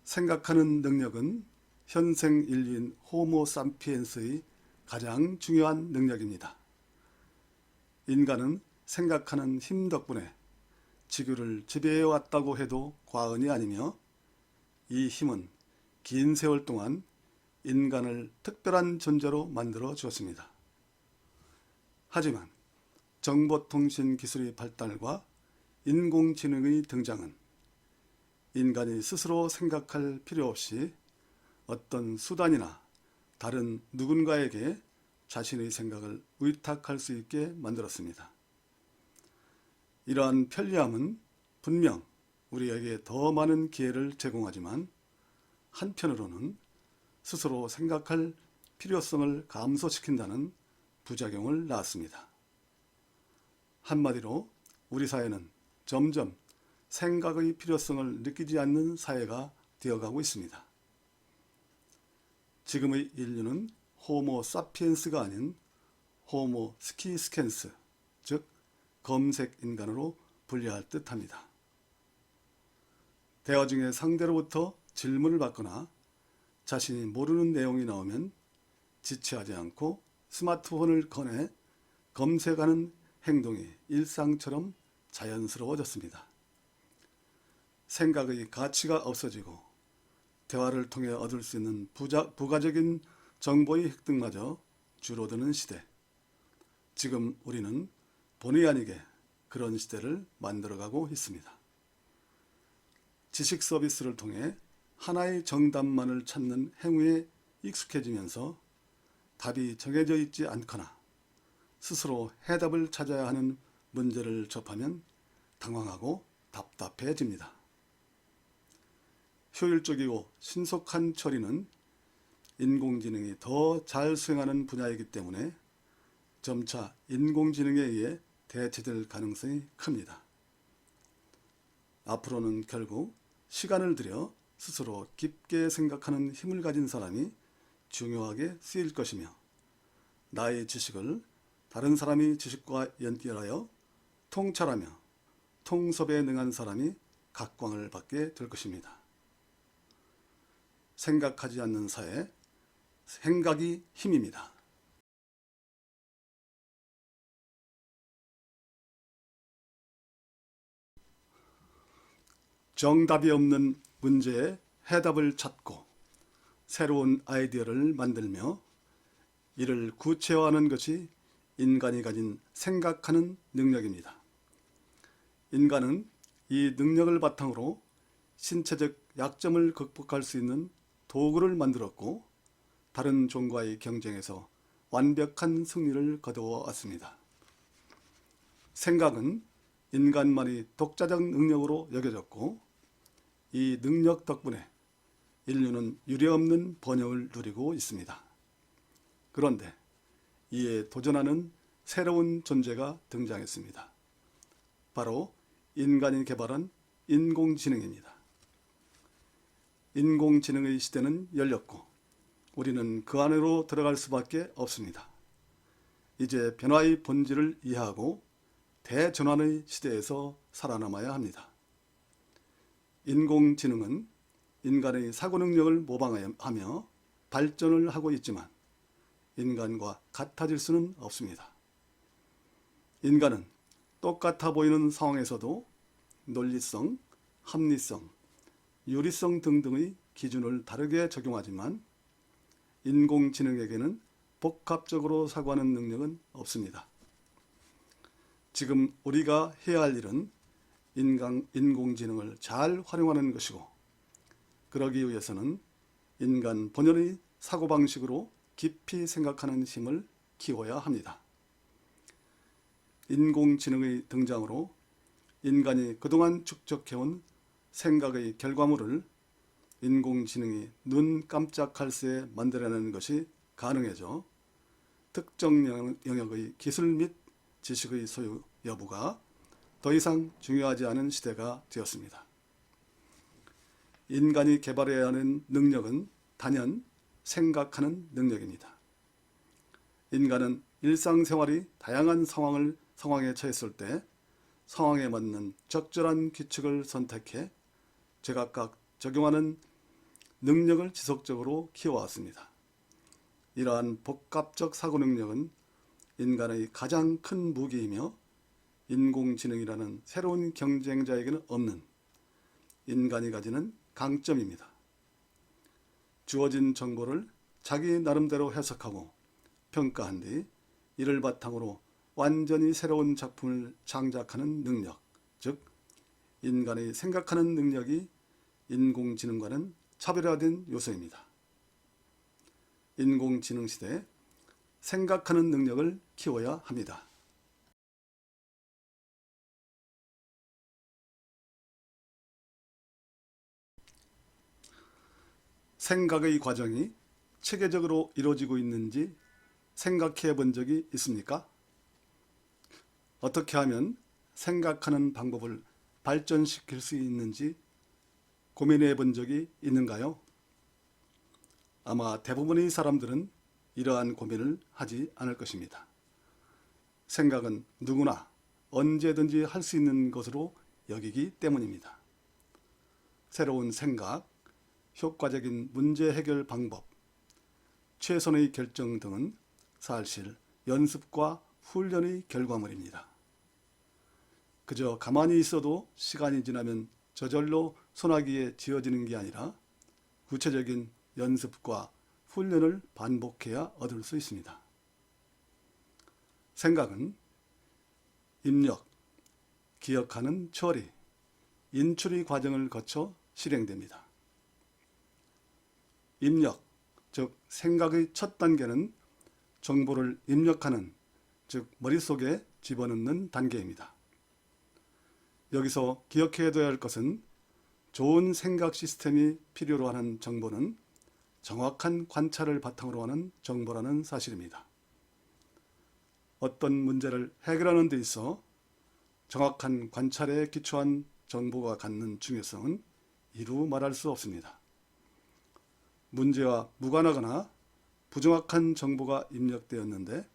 생각하는 능력은 현생 인류인 호모 사피엔스의 가장 중요한 능력입니다. 인간은 생각하는 힘 덕분에 지구를 지배해왔다고 해도 과언이 아니며, 이 힘은 긴 세월 동안 인간을 특별한 존재로 만들어 주었습니다. 하지만 정보통신 기술의 발달과 인공지능의 등장은 인간이 스스로 생각할 필요 없이 어떤 수단이나 다른 누군가에게 자신의 생각을 의탁할 수 있게 만들었습니다. 이러한 편리함은 분명 우리에게 더 많은 기회를 제공하지만, 한편으로는 스스로 생각할 필요성을 감소시킨다는 부작용을 낳았습니다. 한마디로 우리 사회는 점점 생각의 필요성을 느끼지 않는 사회가 되어가고 있습니다. 지금의 인류는 호모 사피엔스가 아닌 호모 스키스캔스, 즉 검색 인간으로 분류할 듯합니다. 대화 중에 상대로부터 질문을 받거나 자신이 모르는 내용이 나오면 지체하지 않고 스마트폰을 꺼내 검색하는 행동이 일상처럼 자연스러워졌습니다. 생각의 가치가 없어지고 대화를 통해 얻을 수 있는 부가적인 정보의 획득마저 줄어드는 시대. 지금 우리는 본의 아니게 그런 시대를 만들어가고 있습니다. 지식 서비스를 통해 하나의 정답만을 찾는 행위에 익숙해지면서 답이 정해져 있지 않거나 스스로 해답을 찾아야 하는 문제를 접하면 당황하고 답답해집니다. 효율적이고 신속한 처리는 인공지능이 더 잘 수행하는 분야이기 때문에 점차 인공지능에 의해 대체될 가능성이 큽니다. 앞으로는 결국 시간을 들여 스스로 깊게 생각하는 힘을 가진 사람이 중요하게 쓰일 것이며, 나의 지식을 다른 사람의 지식과 연결하여 통찰하며 통섭에 능한 사람이 각광을 받게 될 것입니다. 생각하지 않는 사회, 생각이 힘입니다. 정답이 없는 문제에 해답을 찾고 새로운 아이디어를 만들며 이를 구체화하는 것이 인간이 가진 생각하는 능력입니다. 인간은 이 능력을 바탕으로 신체적 약점을 극복할 수 있는 도구를 만들었고, 다른 종과의 경쟁에서 완벽한 승리를 거두어 왔습니다. 생각은 인간만의 독자적 능력으로 여겨졌고, 이 능력 덕분에 인류는 유례없는 번영을 누리고 있습니다. 그런데 이에 도전하는 새로운 존재가 등장했습니다. 바로 인간이 개발한 인공지능입니다. 인공지능의 시대는 열렸고 우리는 그 안으로 들어갈 수밖에 없습니다. 이제 변화의 본질을 이해하고 대전환의 시대에서 살아남아야 합니다. 인공지능은 인간의 사고 능력을 모방하며 발전을 하고 있지만 인간과 같아질 수는 없습니다. 인간은 똑같아 보이는 상황에서도 논리성, 합리성, 유리성 등등의 기준을 다르게 적용하지만 인공지능에게는 복합적으로 사고하는 능력은 없습니다. 지금 우리가 해야 할 일은 인공지능을 잘 활용하는 것이고, 그러기 위해서는 인간 본연의 사고방식으로 깊이 생각하는 힘을 키워야 합니다. 인공지능의 등장으로 인간이 그동안 축적해온 생각의 결과물을 인공지능이 눈 깜짝할 새에 만들어내는 것이 가능해져 특정 영역의 기술 및 지식의 소유 여부가 더 이상 중요하지 않은 시대가 되었습니다. 인간이 개발해야 하는 능력은 단연 생각하는 능력입니다. 인간은 일상생활이 다양한 상황에 처했을 때 상황에 맞는 적절한 규칙을 선택해 제각각 적용하는 능력을 지속적으로 키워왔습니다. 이러한 복합적 사고 능력은 인간의 가장 큰 무기이며 인공지능이라는 새로운 경쟁자에게는 없는 인간이 가지는 강점입니다. 주어진 정보를 자기 나름대로 해석하고 평가한 뒤 이를 바탕으로 완전히 새로운 작품을 창작하는 능력, 즉 인간의 생각하는 능력이 인공지능과는 차별화된 요소입니다. 인공지능 시대에 생각하는 능력을 키워야 합니다. 생각의 과정이 체계적으로 이루어지고 있는지 생각해 본 적이 있습니까? 어떻게 하면 생각하는 방법을 발전시킬 수 있는지 고민해 본 적이 있는가요? 아마 대부분의 사람들은 이러한 고민을 하지 않을 것입니다. 생각은 누구나 언제든지 할 수 있는 것으로 여기기 때문입니다. 새로운 생각, 효과적인 문제 해결 방법, 최선의 결정 등은 사실 연습과 훈련의 결과물입니다. 그저 가만히 있어도 시간이 지나면 저절로 손아귀에 쥐어지는 게 아니라 구체적인 연습과 훈련을 반복해야 얻을 수 있습니다. 생각은 입력, 기억하는 처리, 인출의 과정을 거쳐 실행됩니다. 입력, 즉 생각의 첫 단계는 정보를 입력하는, 즉 머릿속에 집어넣는 단계입니다. 여기서 기억해야 할 것은 좋은 생각 시스템이 필요로 하는 정보는 정확한 관찰을 바탕으로 하는 정보라는 사실입니다. 어떤 문제를 해결하는 데 있어 정확한 관찰에 기초한 정보가 갖는 중요성은 이루 말할 수 없습니다. 문제와 무관하거나 부정확한 정보가 입력되었는데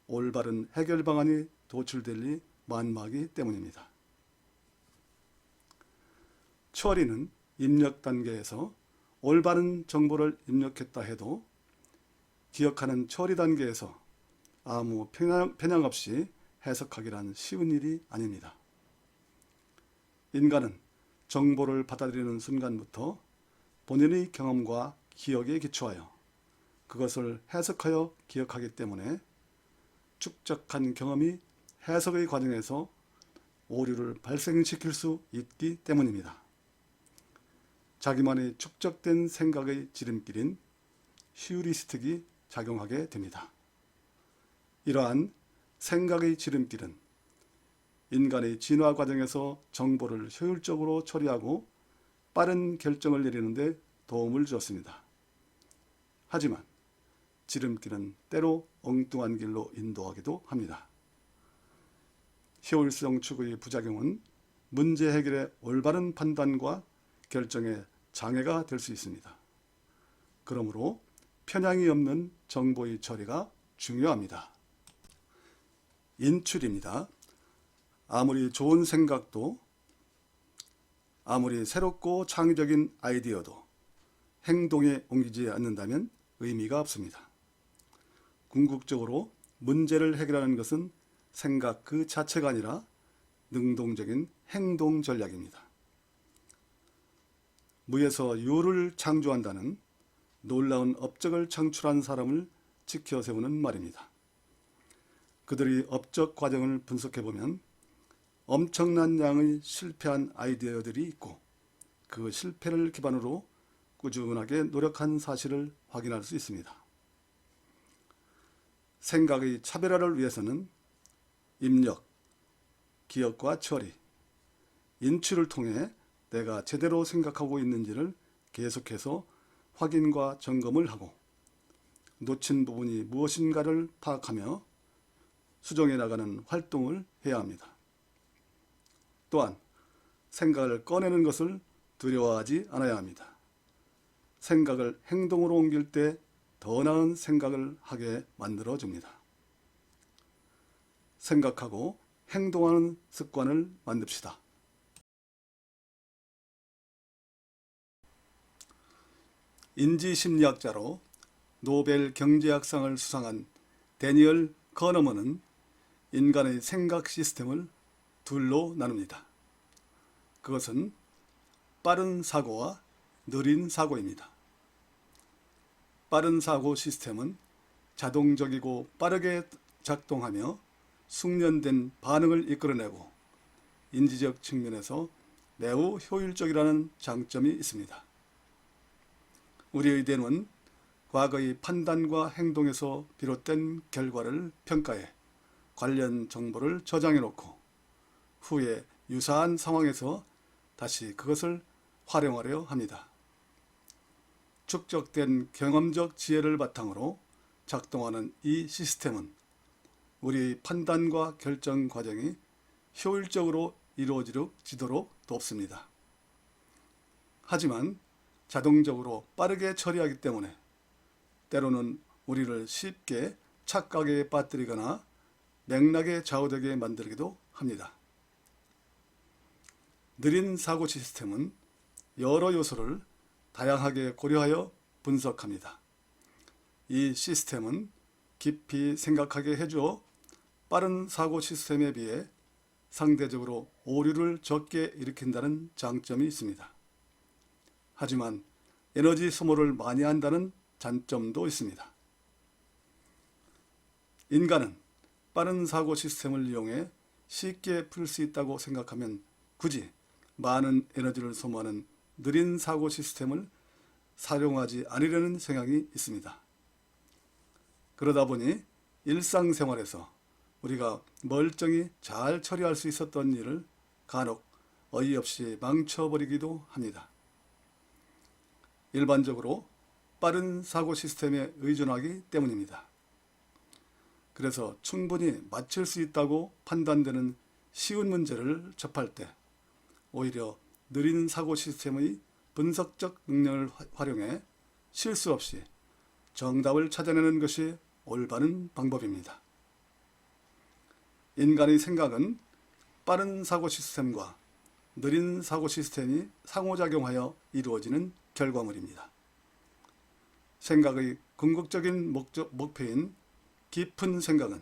올바른 해결 방안이 도출될 리 만무하기 때문입니다. 처리는 입력 단계에서 올바른 정보를 입력했다 해도 기억하는 처리 단계에서 아무 편향 없이 해석하기란 쉬운 일이 아닙니다. 인간은 정보를 받아들이는 순간부터 본인의 경험과 기억에 기초하여 그것을 해석하여 기억하기 때문에 축적한 경험이 해석의 과정에서 오류를 발생시킬 수 있기 때문입니다. 자기만의 축적된 생각의 지름길인 휴리스틱이 작용하게 됩니다. 이러한 생각의 지름길은 인간의 진화 과정에서 정보를 효율적으로 처리하고 빠른 결정을 내리는 데 도움을 주었습니다. 하지만 지름길은 때로 엉뚱한 길로 인도하기도 합니다. 효율성 추구의 부작용은 문제 해결의 올바른 판단과 결정에 장애가 될 수 있습니다. 그러므로 편향이 없는 정보의 처리가 중요합니다. 인출입니다. 아무리 좋은 생각도, 아무리 새롭고 창의적인 아이디어도 행동에 옮기지 않는다면 의미가 없습니다. 궁극적으로 문제를 해결하는 것은 생각 그 자체가 아니라 능동적인 행동 전략입니다. 무에서 유를 창조한다는 놀라운 업적을 창출한 사람을 지켜세우는 말입니다. 그들의 업적 과정을 분석해보면 엄청난 양의 실패한 아이디어들이 있고 그 실패를 기반으로 꾸준하게 노력한 사실을 확인할 수 있습니다. 생각의 차별화를 위해서는 입력, 기억과 처리, 인출을 통해 내가 제대로 생각하고 있는지를 계속해서 확인과 점검을 하고 놓친 부분이 무엇인가를 파악하며 수정해 나가는 활동을 해야 합니다. 또한 생각을 꺼내는 것을 두려워하지 않아야 합니다. 생각을 행동으로 옮길 때 더 나은 생각을 하게 만들어줍니다. 생각하고 행동하는 습관을 만듭시다. 인지심리학자로 노벨 경제학상을 수상한 데니얼 커너먼은 인간의 생각 시스템을 둘로 나눕니다. 그것은 빠른 사고와 느린 사고입니다. 빠른 사고 시스템은 자동적이고 빠르게 작동하며 숙련된 반응을 이끌어내고 인지적 측면에서 매우 효율적이라는 장점이 있습니다. 우리의 뇌는 과거의 판단과 행동에서 비롯된 결과를 평가해 관련 정보를 저장해 놓고 후에 유사한 상황에서 다시 그것을 활용하려 합니다. 축적된 경험적 지혜를 바탕으로 작동하는 이 시스템은 우리의 판단과 결정 과정이 효율적으로 이루어지도록 돕습니다. 하지만 자동적으로 빠르게 처리하기 때문에 때로는 우리를 쉽게 착각에 빠뜨리거나 맥락에 좌우되게 만들기도 합니다. 느린 사고 시스템은 여러 요소를 다양하게 고려하여 분석합니다. 이 시스템은 깊이 생각하게 해주어 빠른 사고 시스템에 비해 상대적으로 오류를 적게 일으킨다는 장점이 있습니다. 하지만 에너지 소모를 많이 한다는 단점도 있습니다. 인간은 빠른 사고 시스템을 이용해 쉽게 풀 수 있다고 생각하면 굳이 많은 에너지를 소모하는 느린 사고 시스템을 사용하지 않으려는 성향이 있습니다. 그러다 보니 일상생활에서 우리가 멀쩡히 잘 처리할 수 있었던 일을 간혹 어이없이 망쳐버리기도 합니다. 일반적으로 빠른 사고 시스템에 의존하기 때문입니다. 그래서 충분히 맞출 수 있다고 판단되는 쉬운 문제를 접할 때 오히려 느린 사고 시스템의 분석적 능력을 활용해 실수 없이 정답을 찾아내는 것이 올바른 방법입니다. 인간의 생각은 빠른 사고 시스템과 느린 사고 시스템이 상호작용하여 이루어지는 결과물입니다. 생각의 궁극적인 목표인 깊은 생각은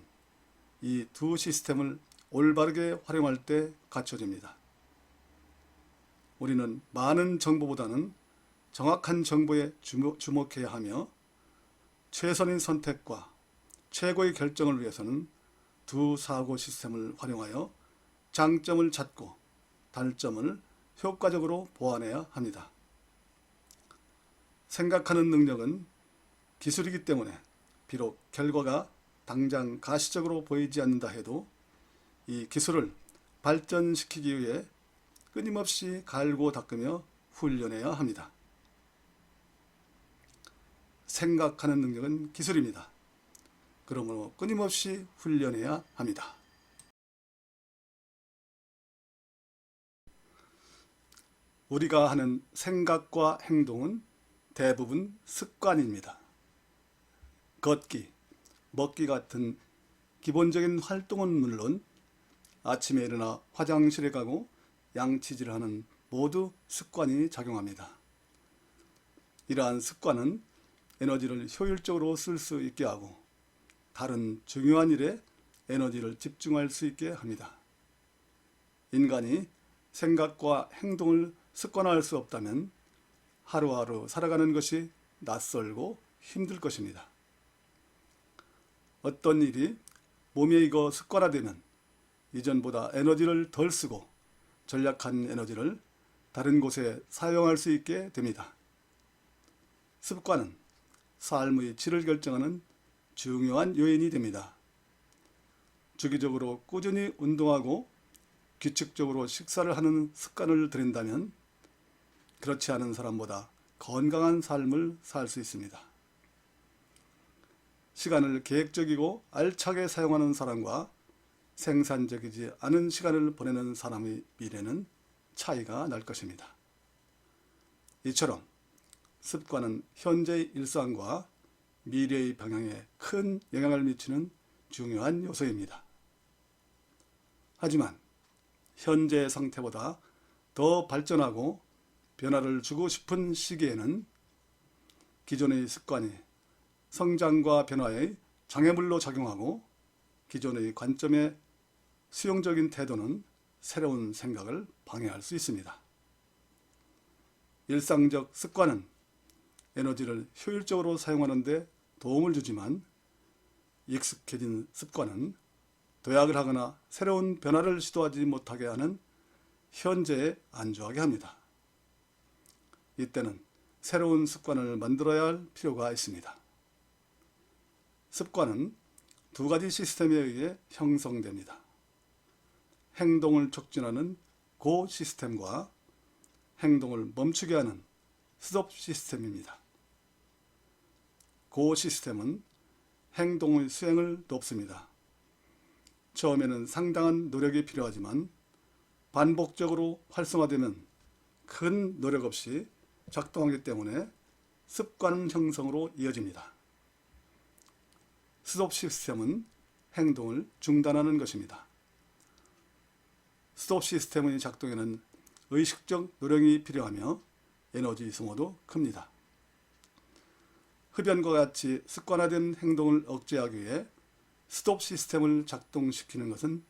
이 두 시스템을 올바르게 활용할 때 갖춰집니다. 우리는 많은 정보보다는 정확한 정보에 주목해야 하며 최선의 선택과 최고의 결정을 위해서는 두 사고 시스템을 활용하여 장점을 찾고 단점을 효과적으로 보완해야 합니다. 생각하는 능력은 기술이기 때문에 비록 결과가 당장 가시적으로 보이지 않는다 해도 이 기술을 발전시키기 위해 끊임없이 갈고 닦으며 훈련해야 합니다. 생각하는 능력은 기술입니다. 그러므로 끊임없이 훈련해야 합니다. 우리가 하는 생각과 행동은 대부분 습관입니다. 걷기, 먹기 같은 기본적인 활동은 물론 아침에 일어나 화장실에 가고 양치질을 하는 모두 습관이 작용합니다. 이러한 습관은 에너지를 효율적으로 쓸 수 있게 하고 다른 중요한 일에 에너지를 집중할 수 있게 합니다. 인간이 생각과 행동을 습관화할 수 없다면 하루하루 살아가는 것이 낯설고 힘들 것입니다. 어떤 일이 몸에 익어 습관화되면 이전보다 에너지를 덜 쓰고 전략한 에너지를 다른 곳에 사용할 수 있게 됩니다. 습관은 삶의 질을 결정하는 중요한 요인이 됩니다. 주기적으로 꾸준히 운동하고 규칙적으로 식사를 하는 습관을 들인다면 그렇지 않은 사람보다 건강한 삶을 살 수 있습니다. 시간을 계획적이고 알차게 사용하는 사람과 생산적이지 않은 시간을 보내는 사람의 미래는 차이가 날 것입니다. 이처럼 습관은 현재의 일상과 미래의 방향에 큰 영향을 미치는 중요한 요소입니다. 하지만 현재 상태보다 더 발전하고 변화를 주고 싶은 시기에는 기존의 습관이 성장과 변화의 장애물로 작용하고 기존의 관점의 수용적인 태도는 새로운 생각을 방해할 수 있습니다. 일상적 습관은 에너지를 효율적으로 사용하는 데 도움을 주지만 익숙해진 습관은 도약을 하거나 새로운 변화를 시도하지 못하게 하는 현재에 안주하게 합니다. 이때는 새로운 습관을 만들어야 할 필요가 있습니다. 습관은 두 가지 시스템에 의해 형성됩니다. 행동을 촉진하는 고 시스템과 행동을 멈추게 하는 스톱 시스템입니다. 고 시스템은 행동의 수행을 돕습니다. 처음에는 상당한 노력이 필요하지만 반복적으로 활성화되면 큰 노력 없이 작동하기 때문에 습관 형성으로 이어집니다. 스톱 시스템은 행동을 중단하는 것입니다. 스톱 시스템의 작동에는 의식적 노력이 필요하며 에너지 소모도 큽니다. 흡연과 같이 습관화된 행동을 억제하기 위해 스톱 시스템을 작동시키는 것은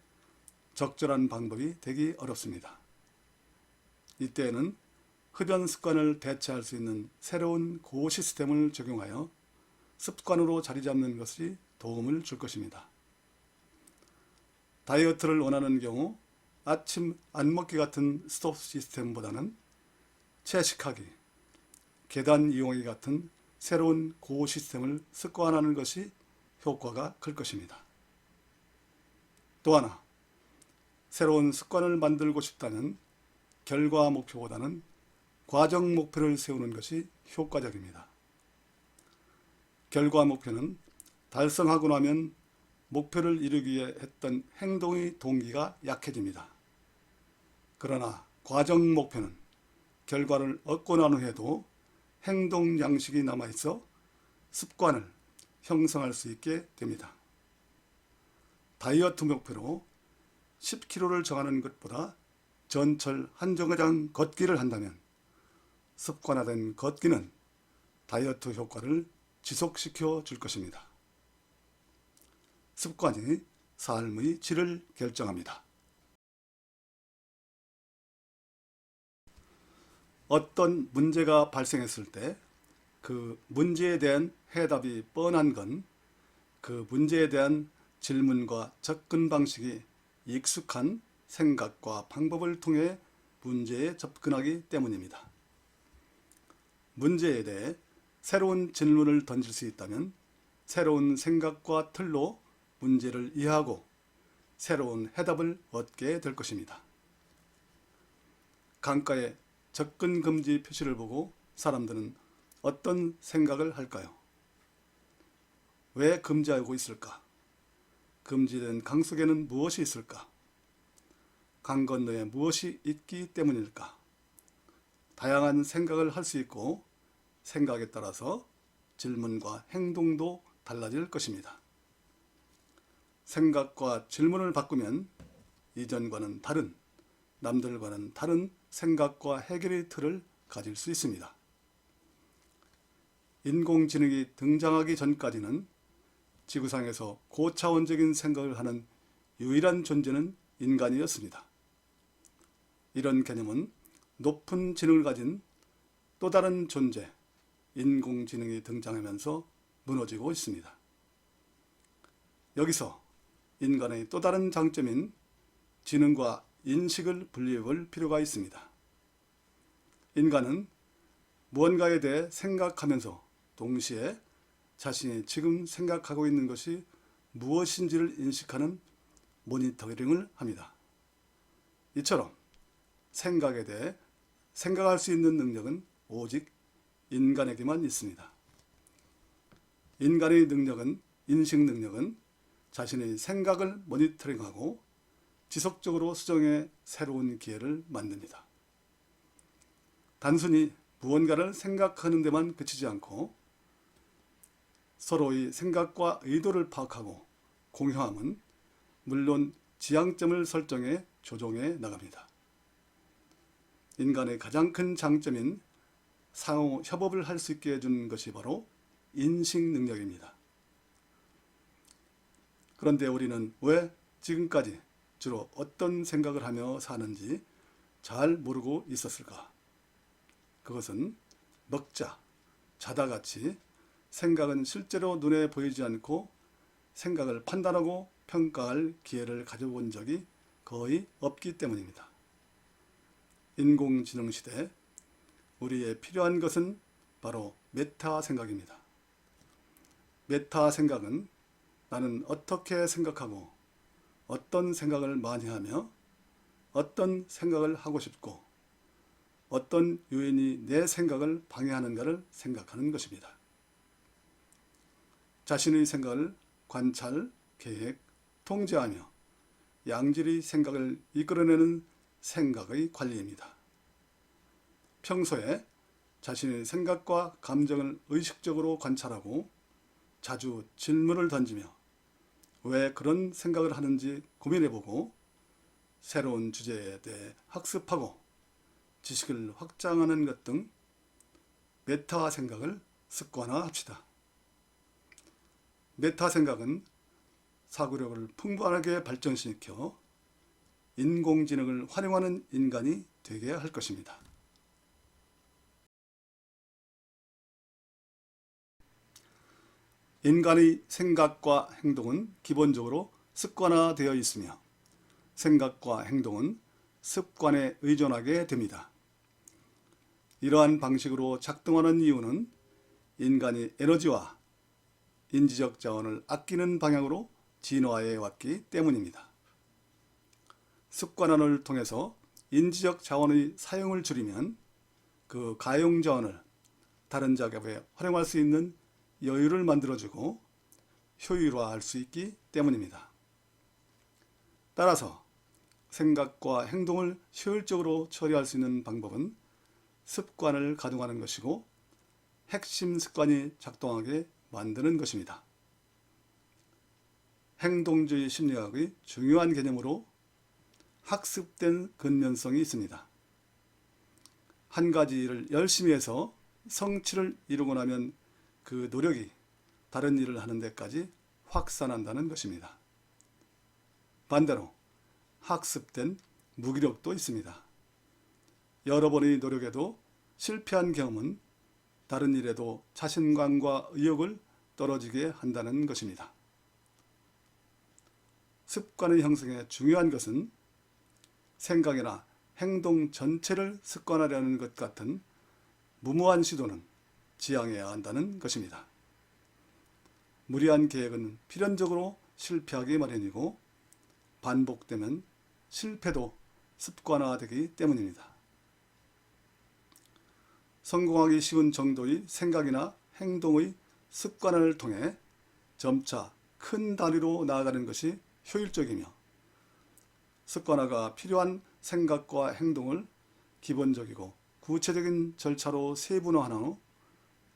적절한 방법이 되기 어렵습니다. 이때에는 흡연 습관을 대체할 수 있는 새로운 고 시스템을 적용하여 습관으로 자리 잡는 것이 도움을 줄 것입니다. 다이어트를 원하는 경우 아침 안 먹기 같은 스톱 시스템보다는 채식하기, 계단 이용하기 같은 새로운 고 시스템을 습관화하는 것이 효과가 클 것입니다. 또 하나, 새로운 습관을 만들고 싶다면 결과 목표보다는 과정 목표를 세우는 것이 효과적입니다. 결과 목표는 달성하고 나면 목표를 이루기 위해 했던 행동의 동기가 약해집니다. 그러나 과정 목표는 결과를 얻고 난 후에도 행동 양식이 남아있어 습관을 형성할 수 있게 됩니다. 다이어트 목표로 10kg를 정하는 것보다 전철 한 정거장 걷기를 한다면 습관화된 걷기는 다이어트 효과를 지속시켜 줄 것입니다. 습관이 삶의 질을 결정합니다. 어떤 문제가 발생했을 때 그 문제에 대한 해답이 뻔한 건 그 문제에 대한 질문과 접근 방식이 익숙한 생각과 방법을 통해 문제에 접근하기 때문입니다. 문제에 대해 새로운 질문을 던질 수 있다면 새로운 생각과 틀로 문제를 이해하고 새로운 해답을 얻게 될 것입니다. 강가에 접근 금지 표시를 보고 사람들은 어떤 생각을 할까요? 왜 금지하고 있을까? 금지된 강 속에는 무엇이 있을까? 강 건너에 무엇이 있기 때문일까? 다양한 생각을 할 수 있고 생각에 따라서 질문과 행동도 달라질 것입니다. 생각과 질문을 바꾸면 이전과는 다른, 남들과는 다른 생각과 해결의 틀을 가질 수 있습니다. 인공지능이 등장하기 전까지는 지구상에서 고차원적인 생각을 하는 유일한 존재는 인간이었습니다. 이런 개념은 높은 지능을 가진 또 다른 존재, 인공지능이 등장하면서 무너지고 있습니다. 여기서 인간의 또 다른 장점인 지능과 인식을 분리해 볼 필요가 있습니다. 인간은 무언가에 대해 생각하면서 동시에 자신이 지금 생각하고 있는 것이 무엇인지를 인식하는 모니터링을 합니다. 이처럼 생각에 대해 생각할 수 있는 능력은 오직 인간에게만 있습니다. 인간의 능력은, 인식 능력은 자신의 생각을 모니터링하고 지속적으로 수정해 새로운 기회를 만듭니다. 단순히 무언가를 생각하는 데만 그치지 않고 서로의 생각과 의도를 파악하고 공유함은 물론 지향점을 설정해 조정해 나갑니다. 인간의 가장 큰 장점인 상호 협업을 할 수 있게 해준 것이 바로 인식 능력입니다. 그런데 우리는 왜 지금까지 주로 어떤 생각을 하며 사는지 잘 모르고 있었을까? 그것은 먹자, 자다 같이 생각은 실제로 눈에 보이지 않고 생각을 판단하고 평가할 기회를 가져본 적이 거의 없기 때문입니다. 인공지능 시대 우리의 필요한 것은 바로 메타 생각입니다. 메타 생각은 나는 어떻게 생각하고 어떤 생각을 많이 하며 어떤 생각을 하고 싶고 어떤 요인이 내 생각을 방해하는가를 생각하는 것입니다. 자신의 생각을 관찰, 계획, 통제하며 양질의 생각을 이끌어내는 생각의 관리입니다. 평소에 자신의 생각과 감정을 의식적으로 관찰하고 자주 질문을 던지며 왜 그런 생각을 하는지 고민해보고 새로운 주제에 대해 학습하고 지식을 확장하는 것 등 메타 생각을 습관화합시다. 메타 생각은 사고력을 풍부하게 발전시켜 인공지능을 활용하는 인간이 되게 할 것입니다. 인간의 생각과 행동은 기본적으로 습관화되어 있으며 생각과 행동은 습관에 의존하게 됩니다. 이러한 방식으로 작동하는 이유는 인간이 에너지와 인지적 자원을 아끼는 방향으로 진화해 왔기 때문입니다. 습관화를 통해서 인지적 자원의 사용을 줄이면 그 가용 자원을 다른 작업에 활용할 수 있는 여유를 만들어주고 효율화할 수 있기 때문입니다. 따라서 생각과 행동을 효율적으로 처리할 수 있는 방법은 습관을 가동하는 것이고 핵심 습관이 작동하게 만드는 것입니다. 행동주의 심리학의 중요한 개념으로 학습된 근면성이 있습니다. 한 가지 일을 열심히 해서 성취를 이루고 나면 그 노력이 다른 일을 하는 데까지 확산한다는 것입니다. 반대로 학습된 무기력도 있습니다. 여러 번의 노력에도 실패한 경험은 다른 일에도 자신감과 의욕을 떨어지게 한다는 것입니다. 습관의 형성에 중요한 것은 생각이나 행동 전체를 습관화하려는 것 같은 무모한 시도는 지양해야 한다는 것입니다. 무리한 계획은 필연적으로 실패하기 마련이고 반복되면 실패도 습관화되기 때문입니다. 성공하기 쉬운 정도의 생각이나 행동의 습관을 통해 점차 큰 단위로 나아가는 것이 효율적이며 습관화가 필요한 생각과 행동을 기본적이고 구체적인 절차로 세분화한 후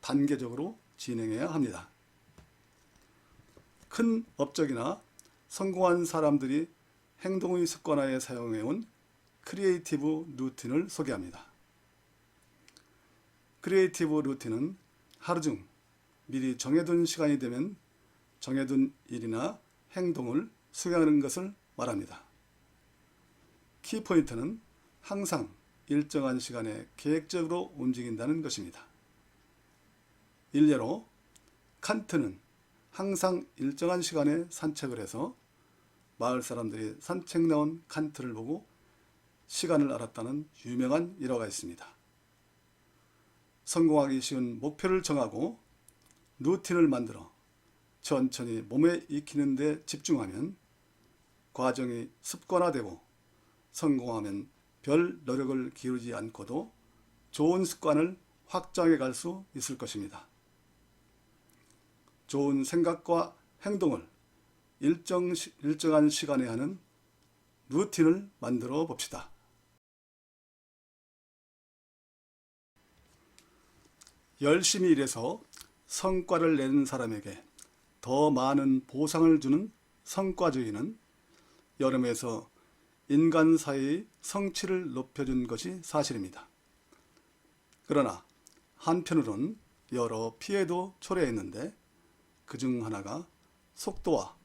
단계적으로 진행해야 합니다. 큰 업적이나 성공한 사람들이 행동의 습관화에 사용해온 크리에이티브 루틴을 소개합니다. 크리에이티브 루틴은 하루 중 미리 정해둔 시간이 되면 정해둔 일이나 행동을 수행하는 것을 말합니다. 키포인트는 항상 일정한 시간에 계획적으로 움직인다는 것입니다. 일례로 칸트는 항상 일정한 시간에 산책을 해서 마을 사람들이 산책 나온 칸트를 보고 시간을 알았다는 유명한 일화가 있습니다. 성공하기 쉬운 목표를 정하고 루틴을 만들어 천천히 몸에 익히는 데 집중하면 과정이 습관화되고 성공하면 별 노력을 기울이지 않고도 좋은 습관을 확장해 갈 수 있을 것입니다. 좋은 생각과 행동을 일정한 시간에 하는 루틴을 만들어 봅시다. 열심히 일해서 성과를 내는 사람에게 더 많은 보상을 주는 성과주의는 여름에서 인간 사이의 성취를 높여준 것이 사실입니다. 그러나 한편으론 여러 피해도 초래했는데 그중 하나가 속도와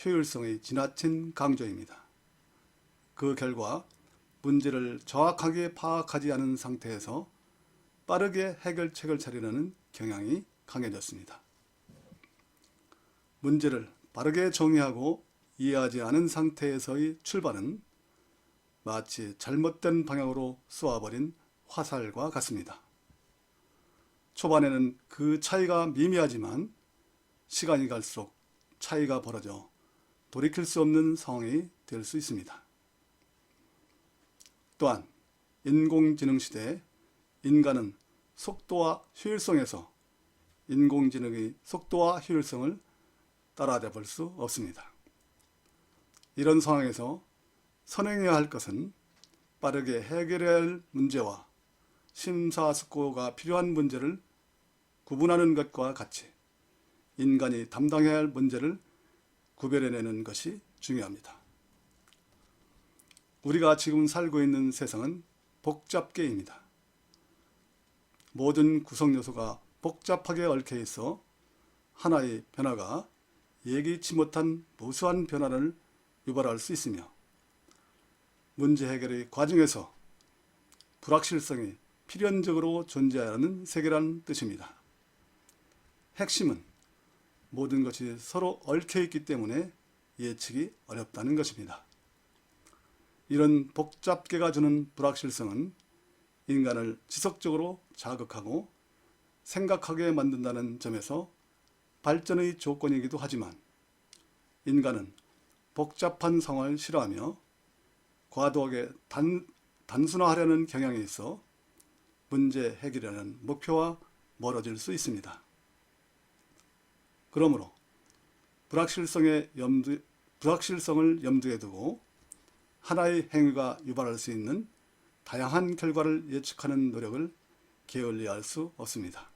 효율성의 지나친 강조입니다. 그 결과 문제를 정확하게 파악하지 않은 상태에서 빠르게 해결책을 찾으려는 경향이 강해졌습니다. 문제를 빠르게 정의하고 이해하지 않은 상태에서의 출발은 마치 잘못된 방향으로 쏘아버린 화살과 같습니다. 초반에는 그 차이가 미미하지만 시간이 갈수록 차이가 벌어져 돌이킬 수 없는 상황이 될 수 있습니다. 또한 인공지능 시대에 인간은 속도와 효율성에서 인공지능의 속도와 효율성을 따라잡을 수 없습니다. 이런 상황에서 선행해야 할 것은 빠르게 해결해야 할 문제와 심사숙고가 필요한 문제를 구분하는 것과 같이 인간이 담당해야 할 문제를 구별해내는 것이 중요합니다. 우리가 지금 살고 있는 세상은 복잡계입니다. 모든 구성 요소가 복잡하게 얽혀 있어 하나의 변화가 예기치 못한 무수한 변화를 유발할 수 있으며 문제 해결의 과정에서 불확실성이 필연적으로 존재하는 세계라는 뜻입니다. 핵심은 모든 것이 서로 얽혀 있기 때문에 예측이 어렵다는 것입니다. 이런 복잡계가 주는 불확실성은 인간을 지속적으로 자극하고 생각하게 만든다는 점에서 발전의 조건이기도 하지만 인간은 복잡한 상황을 싫어하며 과도하게 단순화하려는 경향이 있어 문제 해결이라는 목표와 멀어질 수 있습니다. 그러므로 불확실성을 염두에 두고 하나의 행위가 유발할 수 있는 다양한 결과를 예측하는 노력을 게을리할 수 없습니다.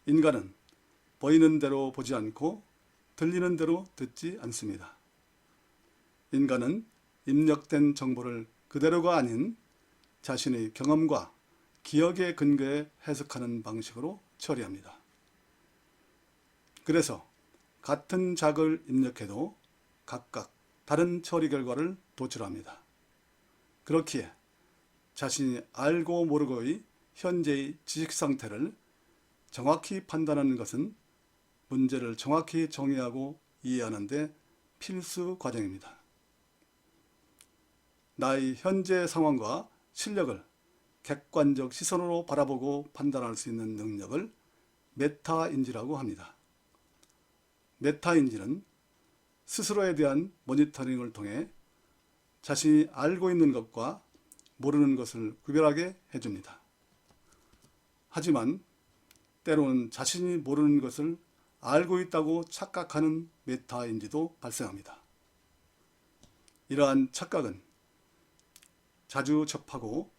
인간은 보이는 대로 보지 않고 들리는 대로 듣지 않습니다. 인간은 입력된 정보를 그대로가 아닌 자신의 경험과 기억에 근거해 해석하는 방식으로 처리합니다. 그래서 같은 자극을 입력해도 각각 다른 처리 결과를 도출합니다. 그렇기에 자신이 알고 모르고의 현재의 지식 상태를 정확히 판단하는 것은 문제를 정확히 정의하고 이해하는 데 필수 과정입니다. 나의 현재 상황과 실력을 객관적 시선으로 바라보고 판단할 수 있는 능력을 메타인지라고 합니다. 메타인지는 스스로에 대한 모니터링을 통해 자신이 알고 있는 것과 모르는 것을 구별하게 해줍니다. 하지만 때로는 자신이 모르는 것을 알고 있다고 착각하는 메타인지도 발생합니다. 이러한 착각은 자주 접하고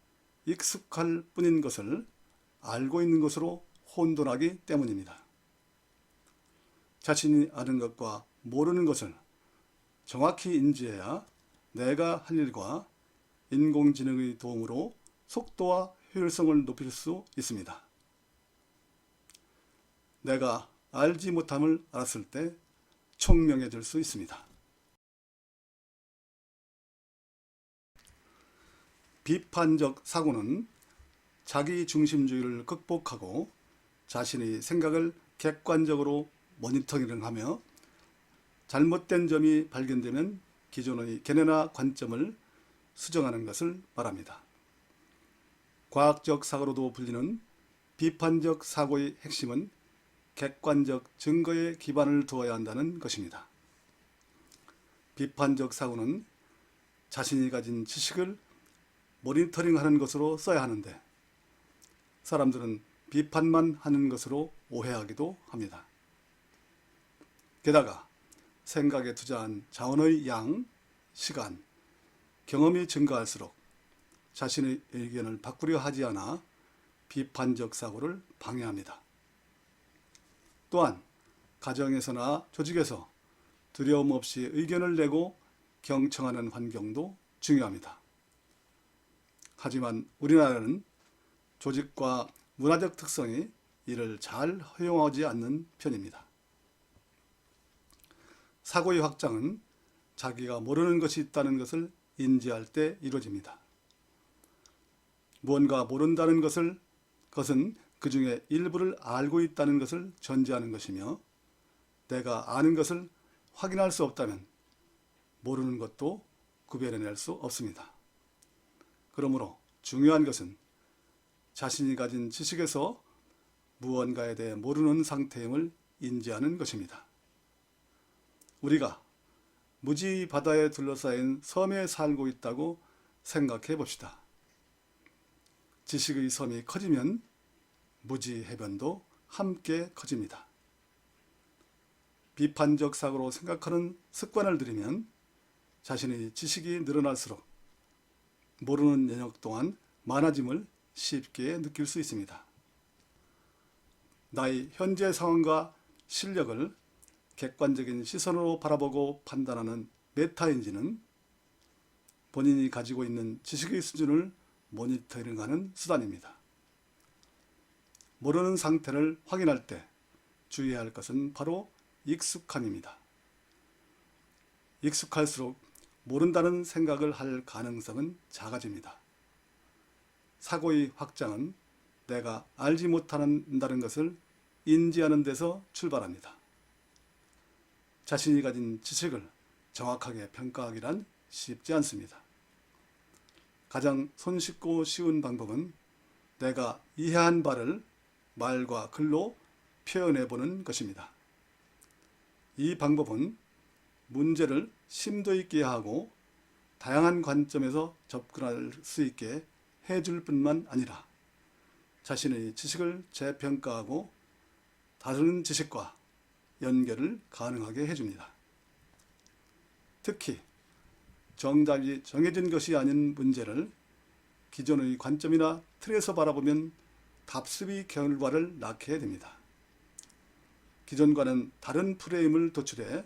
익숙할 뿐인 것을 알고 있는 것으로 혼돈하기 때문입니다. 자신이 아는 것과 모르는 것을 정확히 인지해야 내가 할 일과 인공지능의 도움으로 속도와 효율성을 높일 수 있습니다. 내가 알지 못함을 알았을 때 총명해질 수 있습니다. 비판적 사고는 자기 중심주의를 극복하고 자신의 생각을 객관적으로 모니터링하며 잘못된 점이 발견되면 기존의 견해나 관점을 수정하는 것을 말합니다. 과학적 사고로도 불리는 비판적 사고의 핵심은 객관적 증거에 기반을 두어야 한다는 것입니다. 비판적 사고는 자신이 가진 지식을 모니터링하는 것으로 써야 하는데 사람들은 비판만 하는 것으로 오해하기도 합니다. 게다가 생각에 투자한 자원의 양, 시간, 경험이 증가할수록 자신의 의견을 바꾸려 하지 않아 비판적 사고를 방해합니다. 또한 가정에서나 조직에서 두려움 없이 의견을 내고 경청하는 환경도 중요합니다. 하지만 우리나라는 조직과 문화적 특성이 이를 잘 허용하지 않는 편입니다. 사고의 확장은 자기가 모르는 것이 있다는 것을 인지할 때 이루어집니다. 무언가 모른다는 것은 그 중에 일부를 알고 있다는 것을 전제하는 것이며, 내가 아는 것을 확인할 수 없다면 모르는 것도 구별해낼 수 없습니다. 그러므로 중요한 것은 자신이 가진 지식에서 무언가에 대해 모르는 상태임을 인지하는 것입니다. 우리가 무지 바다에 둘러싸인 섬에 살고 있다고 생각해 봅시다. 지식의 섬이 커지면 무지 해변도 함께 커집니다. 비판적 사고로 생각하는 습관을 들이면 자신의 지식이 늘어날수록 모르는 영역 또한 많아짐을 쉽게 느낄 수 있습니다. 나의 현재 상황과 실력을 객관적인 시선으로 바라보고 판단하는 메타인지는 본인이 가지고 있는 지식의 수준을 모니터링하는 수단입니다. 모르는 상태를 확인할 때 주의해야 할 것은 바로 익숙함입니다. 익숙할수록 모른다는 생각을 할 가능성은 작아집니다. 사고의 확장은 내가 알지 못한다는 것을 인지하는 데서 출발합니다. 자신이 가진 지식을 정확하게 평가하기란 쉽지 않습니다. 가장 손쉽고 쉬운 방법은 내가 이해한 바를 말과 글로 표현해 보는 것입니다. 이 방법은 문제를 심도 있게 하고 다양한 관점에서 접근할 수 있게 해줄 뿐만 아니라 자신의 지식을 재평가하고 다른 지식과 연결을 가능하게 해줍니다. 특히 정답이 정해진 것이 아닌 문제를 기존의 관점이나 틀에서 바라보면 답습의 결과를 낳게 됩니다. 기존과는 다른 프레임을 도출해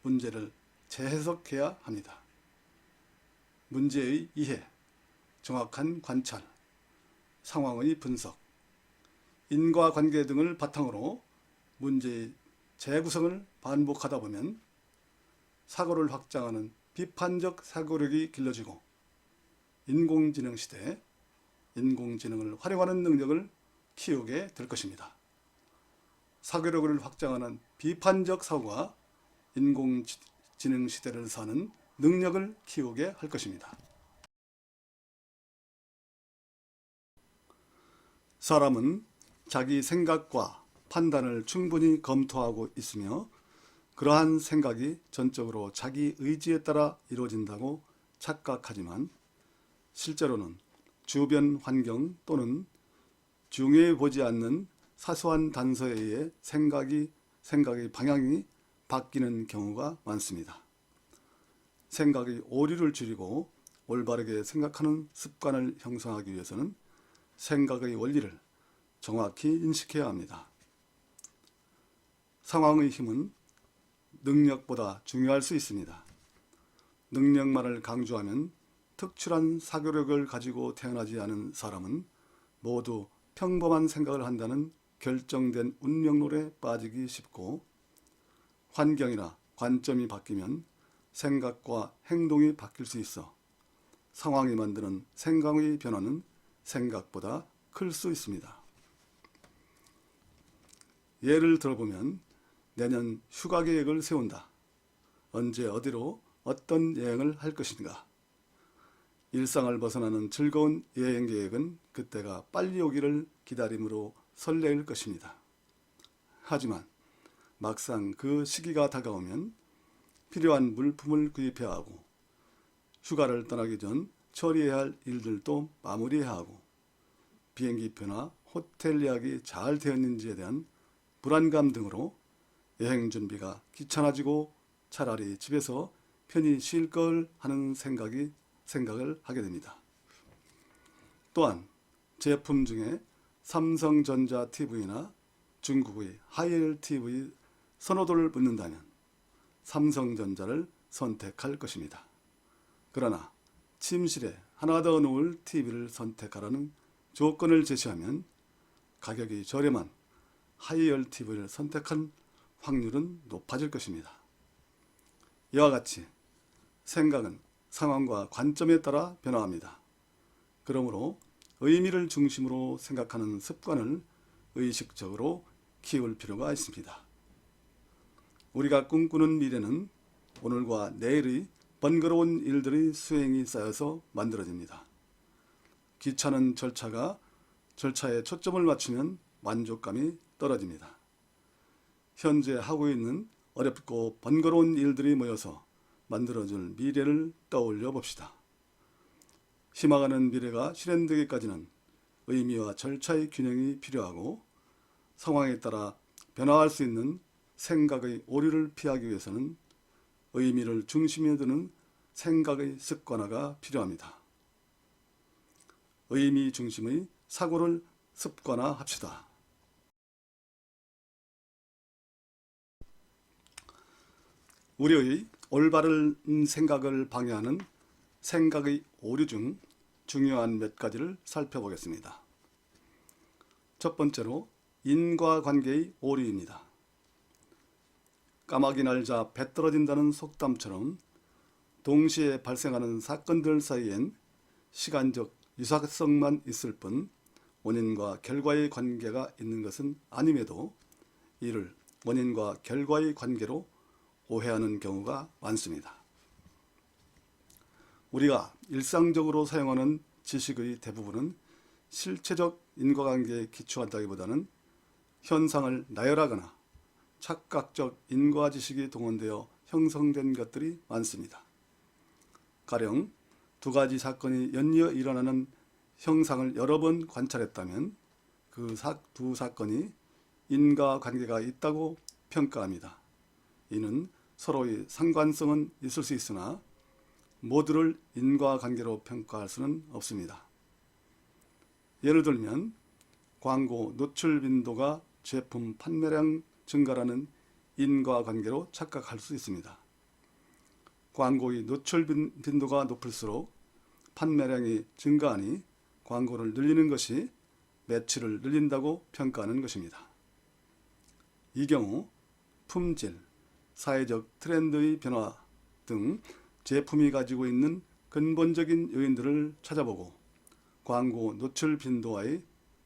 문제를 재해석해야 합니다. 문제의 이해, 정확한 관찰, 상황의 분석, 인과관계 등을 바탕으로 문제의 재구성을 반복하다 보면 사고를 확장하는 비판적 사고력이 길러지고 인공지능 시대에 인공지능을 활용하는 능력을 키우게 될 것입니다. 사고력을 확장하는 비판적 사고가 인공지능 시대를 사는 능력을 키우게 할 것입니다. 사람은 자기 생각과 판단을 충분히 검토하고 있으며 그러한 생각이 전적으로 자기 의지에 따라 이루어진다고 착각하지만 실제로는 주변 환경 또는 중요해 보지 않는 사소한 단서에 의해 생각의 방향이 바뀌는 경우가 많습니다. 생각의 오류를 줄이고 올바르게 생각하는 습관을 형성하기 위해서는 생각의 원리를 정확히 인식해야 합니다. 상황의 힘은 능력보다 중요할 수 있습니다. 능력만을 강조하면 특출한 사고력을 가지고 태어나지 않은 사람은 모두 평범한 생각을 한다는 결정된 운명론에 빠지기 쉽고, 환경이나 관점이 바뀌면 생각과 행동이 바뀔 수 있어 상황이 만드는 생각의 변화는 생각보다 클 수 있습니다. 예를 들어보면 내년 휴가 계획을 세운다. 언제 어디로 어떤 여행을 할 것인가. 일상을 벗어나는 즐거운 여행 계획은 그때가 빨리 오기를 기다림으로 설레일 것입니다. 하지만 막상 그 시기가 다가오면 필요한 물품을 구입해야 하고 휴가를 떠나기 전 처리해야 할 일들도 마무리해야 하고 비행기표나 호텔 예약이 잘 되었는지에 대한 불안감 등으로 여행 준비가 귀찮아지고 차라리 집에서 편히 쉴 걸 하는 생각을 하게 됩니다. 또한 제품 중에 삼성전자 TV나 중국의 하이엘 TV 선호도를 묻는다면 삼성전자를 선택할 것입니다. 그러나 침실에 하나 더 놓을 TV를 선택하라는 조건을 제시하면 가격이 저렴한 하이얼 TV를 선택한 확률은 높아질 것입니다. 이와 같이 생각은 상황과 관점에 따라 변화합니다. 그러므로 의미를 중심으로 생각하는 습관을 의식적으로 키울 필요가 있습니다. 우리가 꿈꾸는 미래는 오늘과 내일의 번거로운 일들의 수행이 쌓여서 만들어집니다. 귀찮은 절차에 초점을 맞추면 만족감이 떨어집니다. 현재 하고 있는 어렵고 번거로운 일들이 모여서 만들어줄 미래를 떠올려 봅시다. 희망하는 미래가 실현되기까지는 의미와 절차의 균형이 필요하고 상황에 따라 변화할 수 있는 생각의 오류를 피하기 위해서는 의미를 중심에 두는 생각의 습관화가 필요합니다. 의미 중심의 사고를 습관화합시다. 우리의 올바른 생각을 방해하는 생각의 오류 중 중요한 몇 가지를 살펴보겠습니다. 첫 번째로 인과관계의 오류입니다. 까마귀 날자 배 떨어진다는 속담처럼 동시에 발생하는 사건들 사이엔 시간적 유사성만 있을 뿐 원인과 결과의 관계가 있는 것은 아님에도 이를 원인과 결과의 관계로 오해하는 경우가 많습니다. 우리가 일상적으로 사용하는 지식의 대부분은 실체적 인과관계에 기초한다기보다는 현상을 나열하거나 착각적 인과지식이 동원되어 형성된 것들이 많습니다. 가령 두 가지 사건이 연이어 일어나는 형상을 여러 번 관찰했다면 그 두 사건이 인과관계가 있다고 평가합니다. 이는 서로의 상관성은 있을 수 있으나 모두를 인과관계로 평가할 수는 없습니다. 예를 들면 광고 노출 빈도가 제품 판매량 증가라는 인과관계로 착각할 수 있습니다. 광고의 노출 빈도가 높을수록 판매량이 증가하니 광고를 늘리는 것이 매출을 늘린다고 평가하는 것입니다. 이 경우 품질, 사회적 트렌드의 변화 등 제품이 가지고 있는 근본적인 요인들을 찾아보고 광고 노출 빈도와의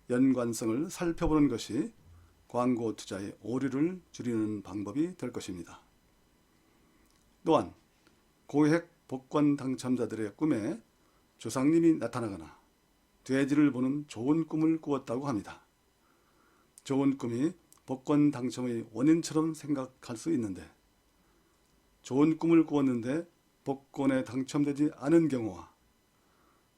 연관성을 살펴보는 것이 광고 투자의 오류를 줄이는 방법이 될 것입니다. 또한 고액 복권 당첨자들의 꿈에 조상님이 나타나거나 돼지를 보는 좋은 꿈을 꾸었다고 합니다. 좋은 꿈이 복권 당첨의 원인처럼 생각할 수 있는데 좋은 꿈을 꾸었는데 복권에 당첨되지 않은 경우와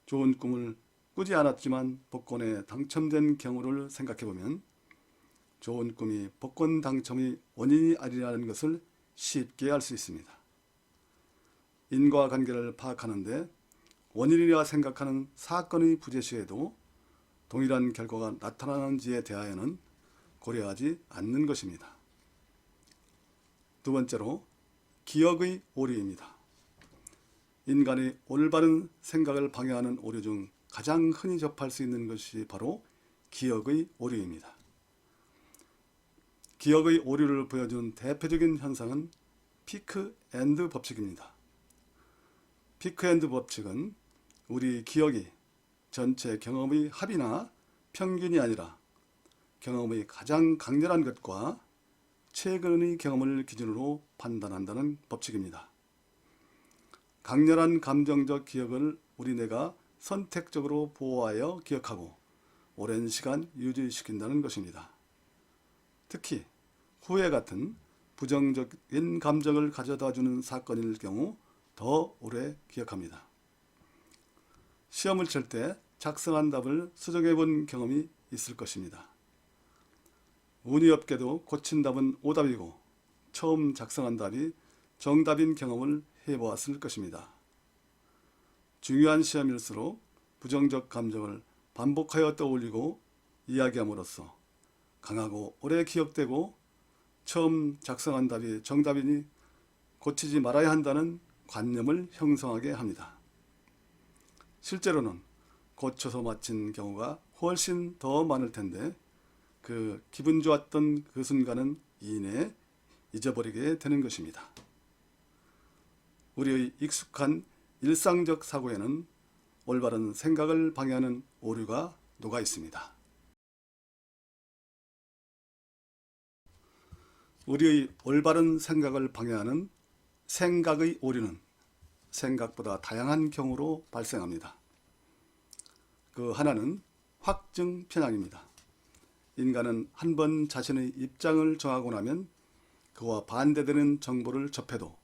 좋은 꿈을 꾸지 않았지만 복권에 당첨된 경우를 생각해보면 좋은 꿈이 복권 당첨의 원인이 아니라는 것을 쉽게 알 수 있습니다. 인과관계를 파악하는데 원인이라 생각하는 사건의 부재시에도 동일한 결과가 나타나는지에 대하여는 고려하지 않는 것입니다. 두 번째로 기억의 오류입니다. 인간의 올바른 생각을 방해하는 오류 중 가장 흔히 접할 수 있는 것이 바로 기억의 오류입니다. 기억의 오류를 보여준 대표적인 현상은 피크 앤드 법칙입니다. 피크 앤드 법칙은 우리 기억이 전체 경험의 합이나 평균이 아니라 경험의 가장 강렬한 것과 최근의 경험을 기준으로 판단한다는 법칙입니다. 강렬한 감정적 기억을 우리 뇌가 선택적으로 보호하여 기억하고 오랜 시간 유지시킨다는 것입니다. 특히 후회 같은 부정적인 감정을 가져다주는 사건일 경우 더 오래 기억합니다. 시험을 칠 때 작성한 답을 수정해 본 경험이 있을 것입니다. 운이 없게도 고친 답은 오답이고 처음 작성한 답이 정답인 경험을 해보았을 것입니다. 중요한 시험일수록 부정적 감정을 반복하여 떠올리고 이야기함으로써 강하고 오래 기억되고 처음 작성한 답이 정답이니 고치지 말아야 한다는 관념을 형성하게 합니다. 실제로는 고쳐서 마친 경우가 훨씬 더 많을 텐데 그 기분 좋았던 그 순간은 이내 잊어버리게 되는 것입니다. 우리의 익숙한 일상적 사고에는 올바른 생각을 방해하는 오류가 녹아 있습니다. 우리의 올바른 생각을 방해하는 생각의 오류는 생각보다 다양한 경우로 발생합니다. 그 하나는 확증 편향입니다. 인간은 한 번 자신의 입장을 정하고 나면 그와 반대되는 정보를 접해도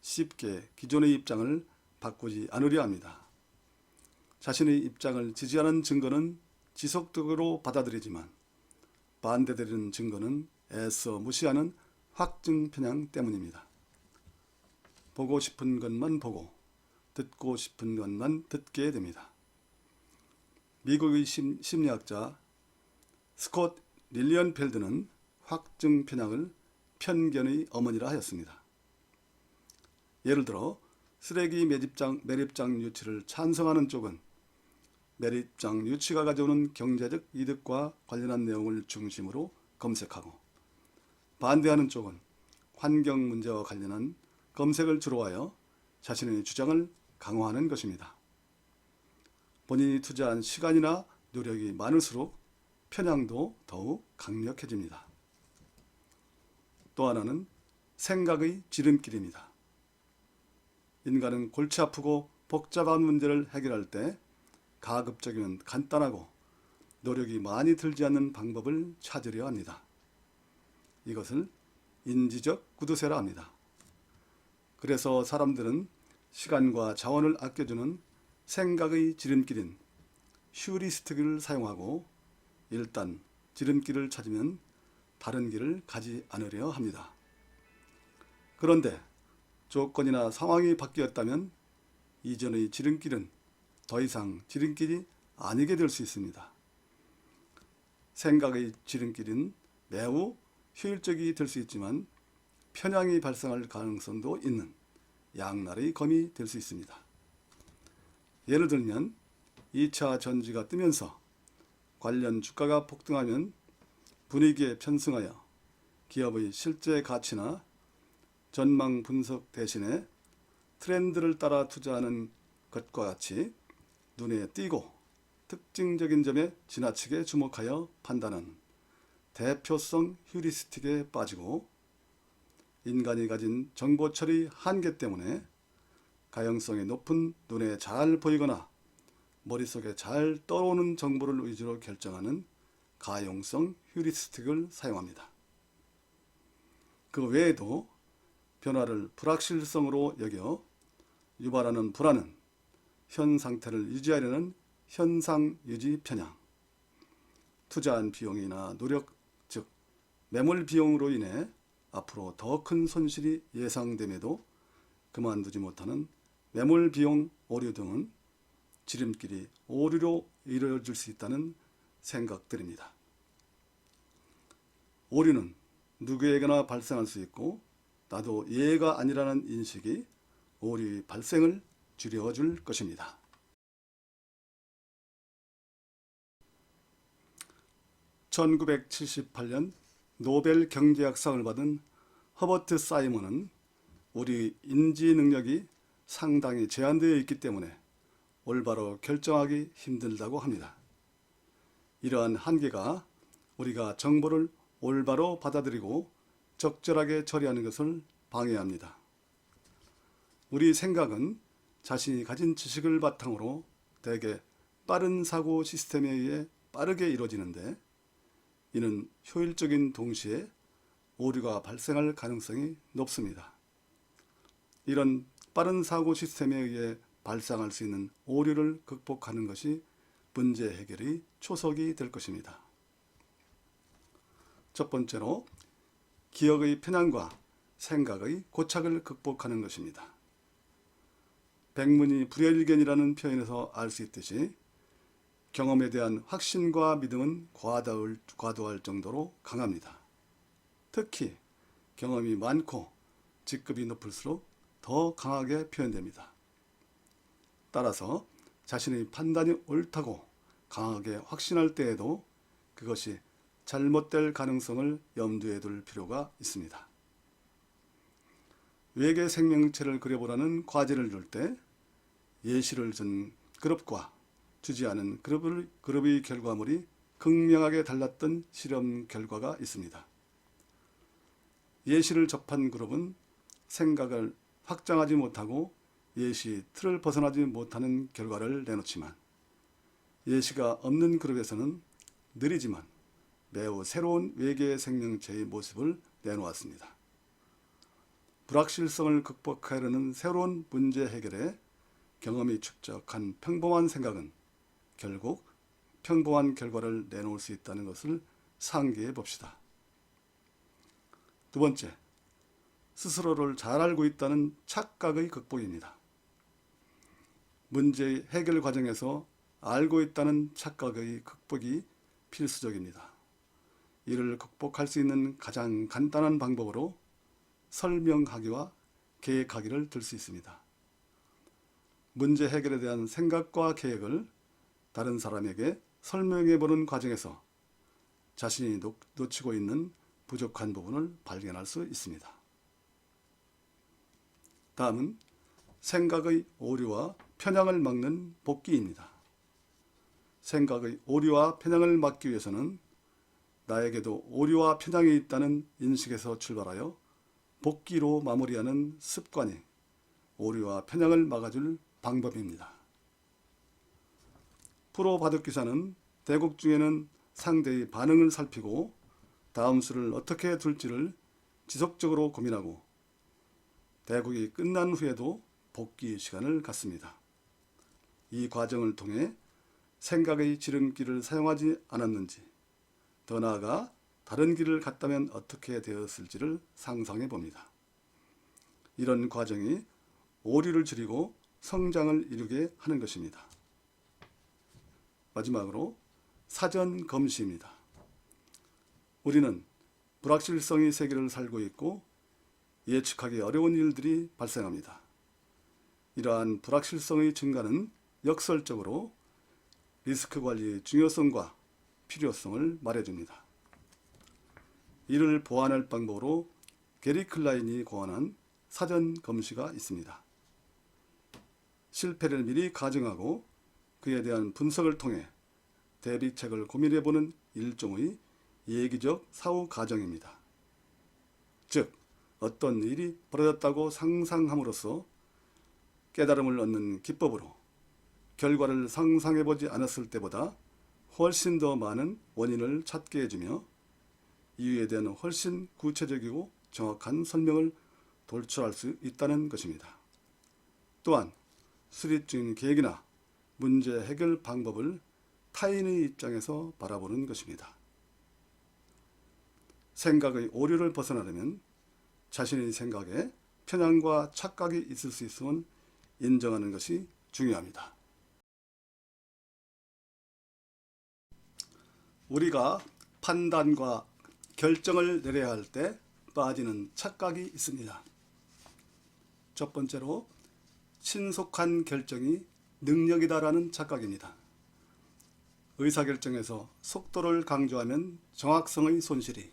쉽게 기존의 입장을 바꾸지 않으려 합니다. 자신의 입장을 지지하는 증거는 지속적으로 받아들이지만 반대되는 증거는 애써 무시하는 확증 편향 때문입니다. 보고 싶은 것만 보고 듣고 싶은 것만 듣게 됩니다. 미국의 심리학자 스콧 릴리언펠드는 확증 편향을 편견의 어머니라 하였습니다. 예를 들어 쓰레기 매립장 유치를 찬성하는 쪽은 매립장 유치가 가져오는 경제적 이득과 관련한 내용을 중심으로 검색하고 반대하는 쪽은 환경 문제와 관련한 검색을 주로 하여 자신의 주장을 강화하는 것입니다. 본인이 투자한 시간이나 노력이 많을수록 편향도 더욱 강력해집니다. 또 하나는 생각의 지름길입니다. 인간은 골치 아프고 복잡한 문제를 해결할 때 가급적이면 간단하고 노력이 많이 들지 않는 방법을 찾으려 합니다. 이것을 인지적 구두쇠라 합니다. 그래서 사람들은 시간과 자원을 아껴주는 생각의 지름길인 휴리스틱을 사용하고 일단 지름길을 찾으면 다른 길을 가지 않으려 합니다. 그런데 조건이나 상황이 바뀌었다면 이전의 지름길은 더 이상 지름길이 아니게 될 수 있습니다. 생각의 지름길은 매우 효율적이 될 수 있지만 편향이 발생할 가능성도 있는 양날의 검이 될 수 있습니다. 예를 들면 2차 전지가 뜨면서 관련 주가가 폭등하면 분위기에 편승하여 기업의 실제 가치나 전망 분석 대신에 트렌드를 따라 투자하는 것과 같이 눈에 띄고 특징적인 점에 지나치게 주목하여 판단하는 대표성 휴리스틱에 빠지고 인간이 가진 정보 처리 한계 때문에 가용성이 높은 눈에 잘 보이거나 머릿속에 잘 떠오르는 정보를 위주로 결정하는 가용성 휴리스틱을 사용합니다. 그 외에도 변화를 불확실성으로 여겨 유발하는 불안은 현 상태를 유지하려는 현상 유지 편향, 투자한 비용이나 노력, 즉 매몰 비용으로 인해 앞으로 더 큰 손실이 예상됨에도 그만두지 못하는 매몰 비용 오류 등은 지름길이 오류로 이루어질 수 있다는 생각들입니다. 오류는 누구에게나 발생할 수 있고 나도 예외가 아니라는 인식이 오류의 발생을 줄여줄 것입니다. (1978년) 노벨 경제학상을 받은 허버트 사이먼은 우리 인지 능력이 상당히 제한되어 있기 때문에 올바로 결정하기 힘들다고 합니다. 이러한 한계가 우리가 정보를 올바로 받아들이고 적절하게 처리하는 것을 방해합니다. 우리 생각은 자신이 가진 지식을 바탕으로 대개 빠른 사고 시스템에 의해 빠르게 이루어지는데 이는 효율적인 동시에 오류가 발생할 가능성이 높습니다. 이런 빠른 사고 시스템에 의해 발생할 수 있는 오류를 극복하는 것이 문제 해결의 초석이 될 것입니다. 첫 번째로 기억의 편향과 생각의 고착을 극복하는 것입니다. 백문이 불여일견이라는 표현에서 알 수 있듯이 경험에 대한 확신과 믿음은 과도할 정도로 강합니다. 특히 경험이 많고 직급이 높을수록 더 강하게 표현됩니다. 따라서 자신의 판단이 옳다고 강하게 확신할 때에도 그것이 잘못될 가능성을 염두에 둘 필요가 있습니다. 외계 생명체를 그려보라는 과제를 줄 때 예시를 준 그룹과 주지 않은 그룹의 결과물이 극명하게 달랐던 실험 결과가 있습니다. 예시를 접한 그룹은 생각을 확장하지 못하고 예시 틀을 벗어나지 못하는 결과를 내놓지만, 예시가 없는 그룹에서는 느리지만 매우 새로운 외계 생명체의 모습을 내놓았습니다. 불확실성을 극복하려는 새로운 문제 해결에 경험이 축적한 평범한 생각은 결국 평범한 결과를 내놓을 수 있다는 것을 상기해 봅시다. 두 번째, 스스로를 잘 알고 있다는 착각의 극복입니다. 문제의 해결 과정에서 알고 있다는 착각의 극복이 필수적입니다. 이를 극복할 수 있는 가장 간단한 방법으로 설명하기와 계획하기를 들 수 있습니다. 문제 해결에 대한 생각과 계획을 다른 사람에게 설명해 보는 과정에서 자신이 놓치고 있는 부족한 부분을 발견할 수 있습니다. 다음은 생각의 오류와 편향을 막는 복기입니다. 생각의 오류와 편향을 막기 위해서는 나에게도 오류와 편향이 있다는 인식에서 출발하여 복기로 마무리하는 습관이 오류와 편향을 막아줄 방법입니다. 프로 바둑기사는 대국 중에는 상대의 반응을 살피고 다음 수를 어떻게 둘지를 지속적으로 고민하고 대국이 끝난 후에도 복기 시간을 갖습니다. 이 과정을 통해 생각의 지름길을 사용하지 않았는지, 더 나아가 다른 길을 갔다면 어떻게 되었을지를 상상해 봅니다. 이런 과정이 오류를 줄이고 성장을 이루게 하는 것입니다. 마지막으로 사전 검시입니다. 우리는 불확실성의 세계를 살고 있고 예측하기 어려운 일들이 발생합니다. 이러한 불확실성의 증가는 역설적으로 리스크 관리의 중요성과 필요성을 말해줍니다. 이를 보완할 방법으로 게리 클라인이 고안한 사전 검시가 있습니다. 실패를 미리 가정하고 그에 대한 분석을 통해 대비책을 고민해보는 일종의 예기적 사후 가정입니다. 즉, 어떤 일이 벌어졌다고 상상함으로써 깨달음을 얻는 기법으로 결과를 상상해보지 않았을 때보다 훨씬 더 많은 원인을 찾게 해주며 이유에 대한 훨씬 구체적이고 정확한 설명을 돌출할 수 있다는 것입니다. 또한 수립 중인 계획이나 문제 해결 방법을 타인의 입장에서 바라보는 것입니다. 생각의 오류를 벗어나려면 자신의 생각에 편향과 착각이 있을 수 있음을 인정하는 것이 중요합니다. 우리가 판단과 결정을 내려야 할 때 빠지는 착각이 있습니다. 첫 번째로 신속한 결정이 능력이다라는 착각입니다. 의사결정에서 속도를 강조하면 정확성의 손실이,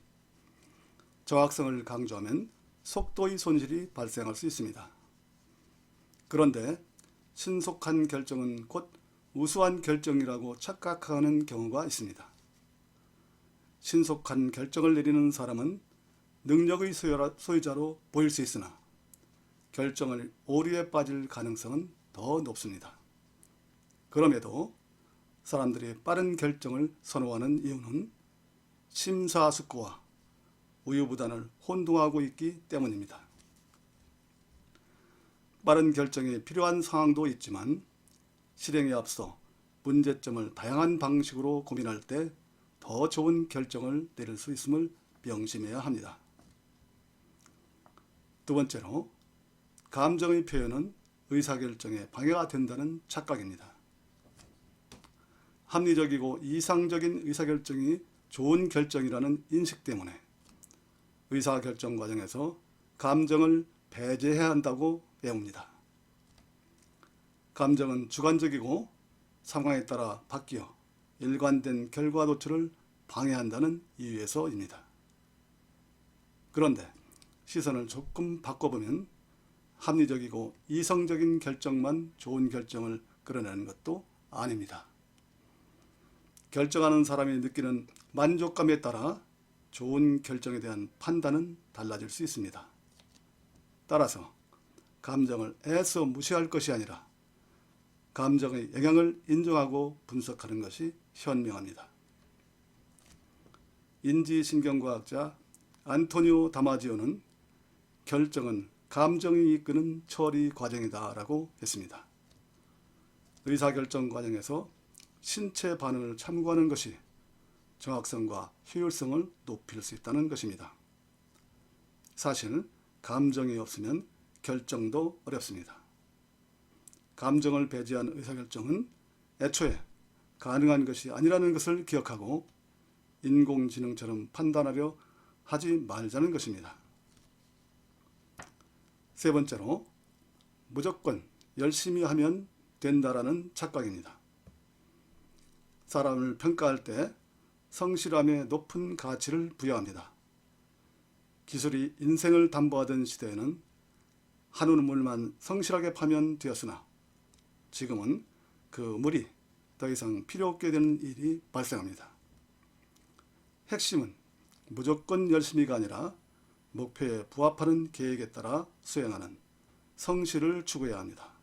정확성을 강조하면 속도의 손실이 발생할 수 있습니다. 그런데 신속한 결정은 곧 우수한 결정이라고 착각하는 경우가 있습니다. 신속한 결정을 내리는 사람은 능력의 소유자로 보일 수 있으나 결정을 오류에 빠질 가능성은 더 높습니다. 그럼에도 사람들이 빠른 결정을 선호하는 이유는 심사숙고와 우유부단을 혼동하고 있기 때문입니다. 빠른 결정이 필요한 상황도 있지만 실행에 앞서 문제점을 다양한 방식으로 고민할 때 더 좋은 결정을 내릴 수 있음을 명심해야 합니다. 두 번째로, 감정의 표현은 의사결정에 방해가 된다는 착각입니다. 합리적이고 이상적인 의사결정이 좋은 결정이라는 인식 때문에 의사결정 과정에서 감정을 배제해야 한다고 배웁니다. 감정은 주관적이고 상황에 따라 바뀌어 일관된 결과 도출을 방해한다는 이유에서입니다. 그런데 시선을 조금 바꿔보면 합리적이고 이성적인 결정만 좋은 결정을 끌어내는 것도 아닙니다. 결정하는 사람이 느끼는 만족감에 따라 좋은 결정에 대한 판단은 달라질 수 있습니다. 따라서 감정을 애써 무시할 것이 아니라 감정의 영향을 인정하고 분석하는 것이 현명합니다. 인지신경과학자 안토니오 다마지오는 결정은 감정이 이끄는 처리 과정이다 라고 했습니다. 의사결정 과정에서 신체 반응을 참고하는 것이 정확성과 효율성을 높일 수 있다는 것입니다. 사실 감정이 없으면 결정도 어렵습니다. 감정을 배제한 의사결정은 애초에 가능한 것이 아니라는 것을 기억하고 인공지능처럼 판단하려 하지 말자는 것입니다. 세 번째로, 무조건 열심히 하면 된다라는 착각입니다. 사람을 평가할 때 성실함에 높은 가치를 부여합니다. 기술이 인생을 담보하던 시대에는 한 우는 물만 성실하게 파면 되었으나 지금은 그 물이 더 이상 필요 없게 되는 일이 발생합니다. 핵심은 무조건 열심히가 아니라 목표에 부합하는 계획에 따라 수행하는 성실을 추구해야 합니다.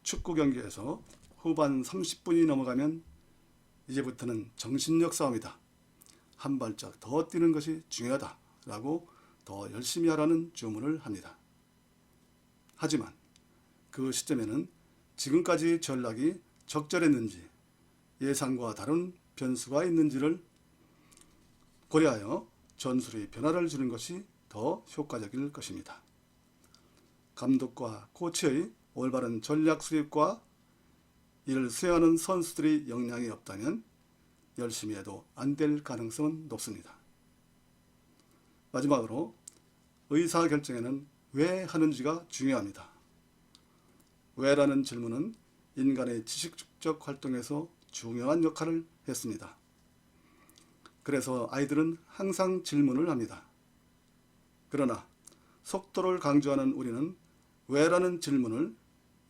축구 경기에서 후반 30분이 넘어가면 이제부터는 정신력 싸움이다. 한 발짝 더 뛰는 것이 중요하다 라고 더 열심히 하라는 주문을 합니다. 하지만 그 시점에는 지금까지 전략이 적절했는지 예상과 다른 변수가 있는지를 고려하여 전술의 변화를 주는 것이 더 효과적일 것입니다. 감독과 코치의 올바른 전략 수립과 이를 수행하는 선수들의 역량이 없다면 열심히 해도 안 될 가능성은 높습니다. 마지막으로 의사결정에는 왜 하는지가 중요합니다. 왜라는 질문은 인간의 지식 축적 활동에서 중요한 역할을 했습니다. 그래서 아이들은 항상 질문을 합니다. 그러나 속도를 강조하는 우리는 왜라는 질문을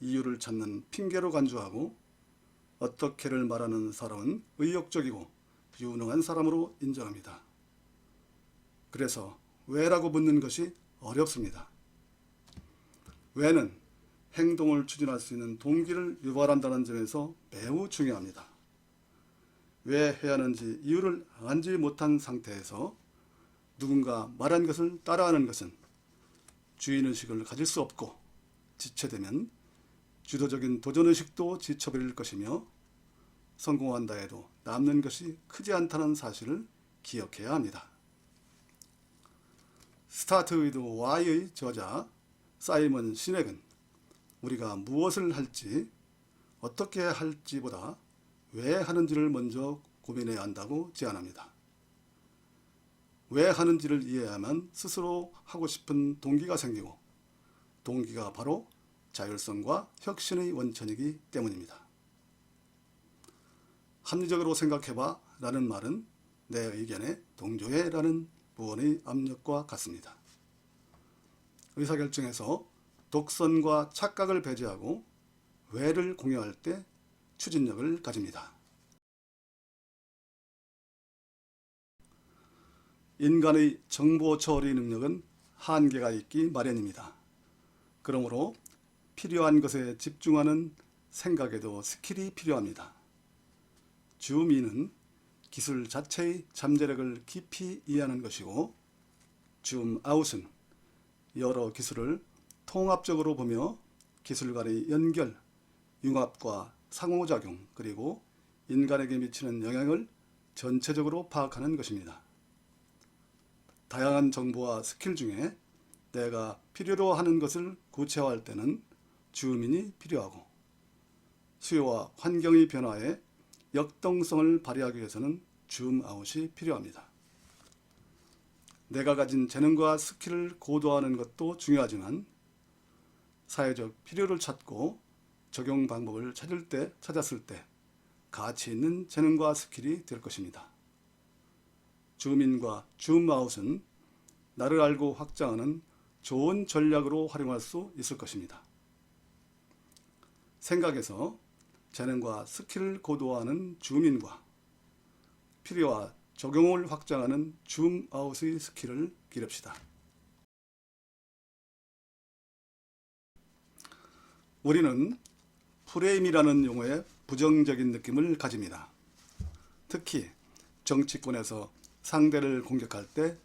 이유를 찾는 핑계로 간주하고 어떻게를 말하는 사람은 의욕적이고 유능한 사람으로 인정합니다. 그래서 왜라고 묻는 것이 어렵습니다. 왜는 행동을 추진할 수 있는 동기를 유발한다는 점에서 매우 중요합니다. 왜 해야 하는지 이유를 알지 못한 상태에서 누군가 말한 것을 따라하는 것은 주인의식을 가질 수 없고 지체되면 주도적인 도전의식도 지쳐버릴 것이며 성공한다 해도 남는 것이 크지 않다는 사실을 기억해야 합니다. 스타트 위드 Why의 저자 사이먼 시넥은 우리가 무엇을 할지 어떻게 할지보다 왜 하는지를 먼저 고민해야 한다고 제안합니다. 왜 하는지를 이해해야만 스스로 하고 싶은 동기가 생기고 동기가 바로 자율성과 혁신의 원천이기 때문입니다. 합리적으로 생각해봐 라는 말은 내 의견에 동조해 라는 무언의 압력과 같습니다. 의사결정에서 독선과 착각을 배제하고 왜를 공유할 때 추진력을 가집니다. 인간의 정보 처리 능력은 한계가 있기 마련입니다. 그러므로 필요한 것에 집중하는 생각에도 스킬이 필요합니다. 줌인은 기술 자체의 잠재력을 깊이 이해하는 것이고 줌아웃은 여러 기술을 통합적으로 보며 기술 간의 연결, 융합과 상호작용 그리고 인간에게 미치는 영향을 전체적으로 파악하는 것입니다. 다양한 정보와 스킬 중에 내가 필요로 하는 것을 구체화할 때는 줌인이 필요하고 수요와 환경의 변화에 역동성을 발휘하기 위해서는 줌아웃이 필요합니다. 내가 가진 재능과 스킬을 고도화하는 것도 중요하지만 사회적 필요를 찾고 적용 방법을 찾았을 때 가치 있는 재능과 스킬이 될 것입니다. 줌인과 줌아웃은 나를 알고 확장하는 좋은 전략으로 활용할 수 있을 것입니다. 생각에서 재능과 스킬을 고도화하는 줌인과 필요와 적용을 확장하는 줌아웃의 스킬을 기릅시다. 우리는 프레임이라는 용어에 부정적인 느낌을 가집니다. 특히 정치권에서 상대를 공격할 때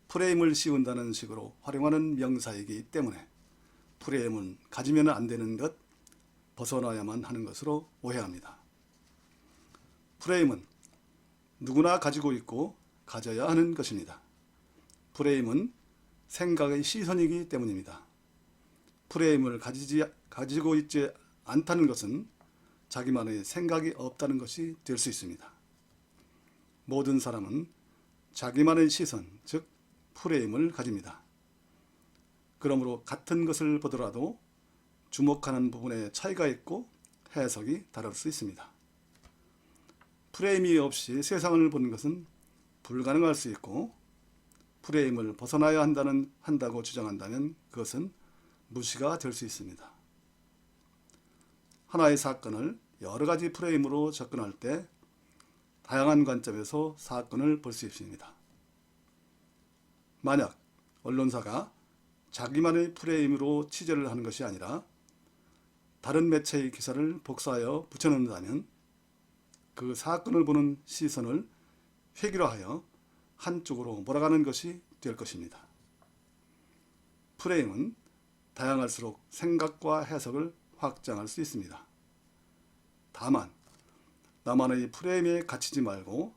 프레임을 씌운다는 식으로 활용하는 명사이기 때문에 프레임은 가지면 안 되는 것, 벗어나야만 하는 것으로 오해합니다. 프레임은 누구나 가지고 있고 가져야 하는 것입니다. 프레임은 생각의 시선이기 때문입니다. 프레임을 가지고 있지 않다는 것은 자기만의 생각이 없다는 것이 될 수 있습니다. 모든 사람은 자기만의 시선, 즉 프레임을 가집니다. 그러므로 같은 것을 보더라도 주목하는 부분에 차이가 있고 해석이 다를 수 있습니다. 프레임이 없이 세상을 보는 것은 불가능할 수 있고 프레임을 벗어나야 한다고 주장한다면 그것은 무시가 될 수 있습니다. 하나의 사건을 여러 가지 프레임으로 접근할 때 다양한 관점에서 사건을 볼 수 있습니다. 만약 언론사가 자기만의 프레임으로 취재를 하는 것이 아니라 다른 매체의 기사를 복사하여 붙여놓는다면 그 사건을 보는 시선을 획일화하여 한쪽으로 몰아가는 것이 될 것입니다. 프레임은 다양할수록 생각과 해석을 확장할 수 있습니다. 다만 나만의 프레임에 갇히지 말고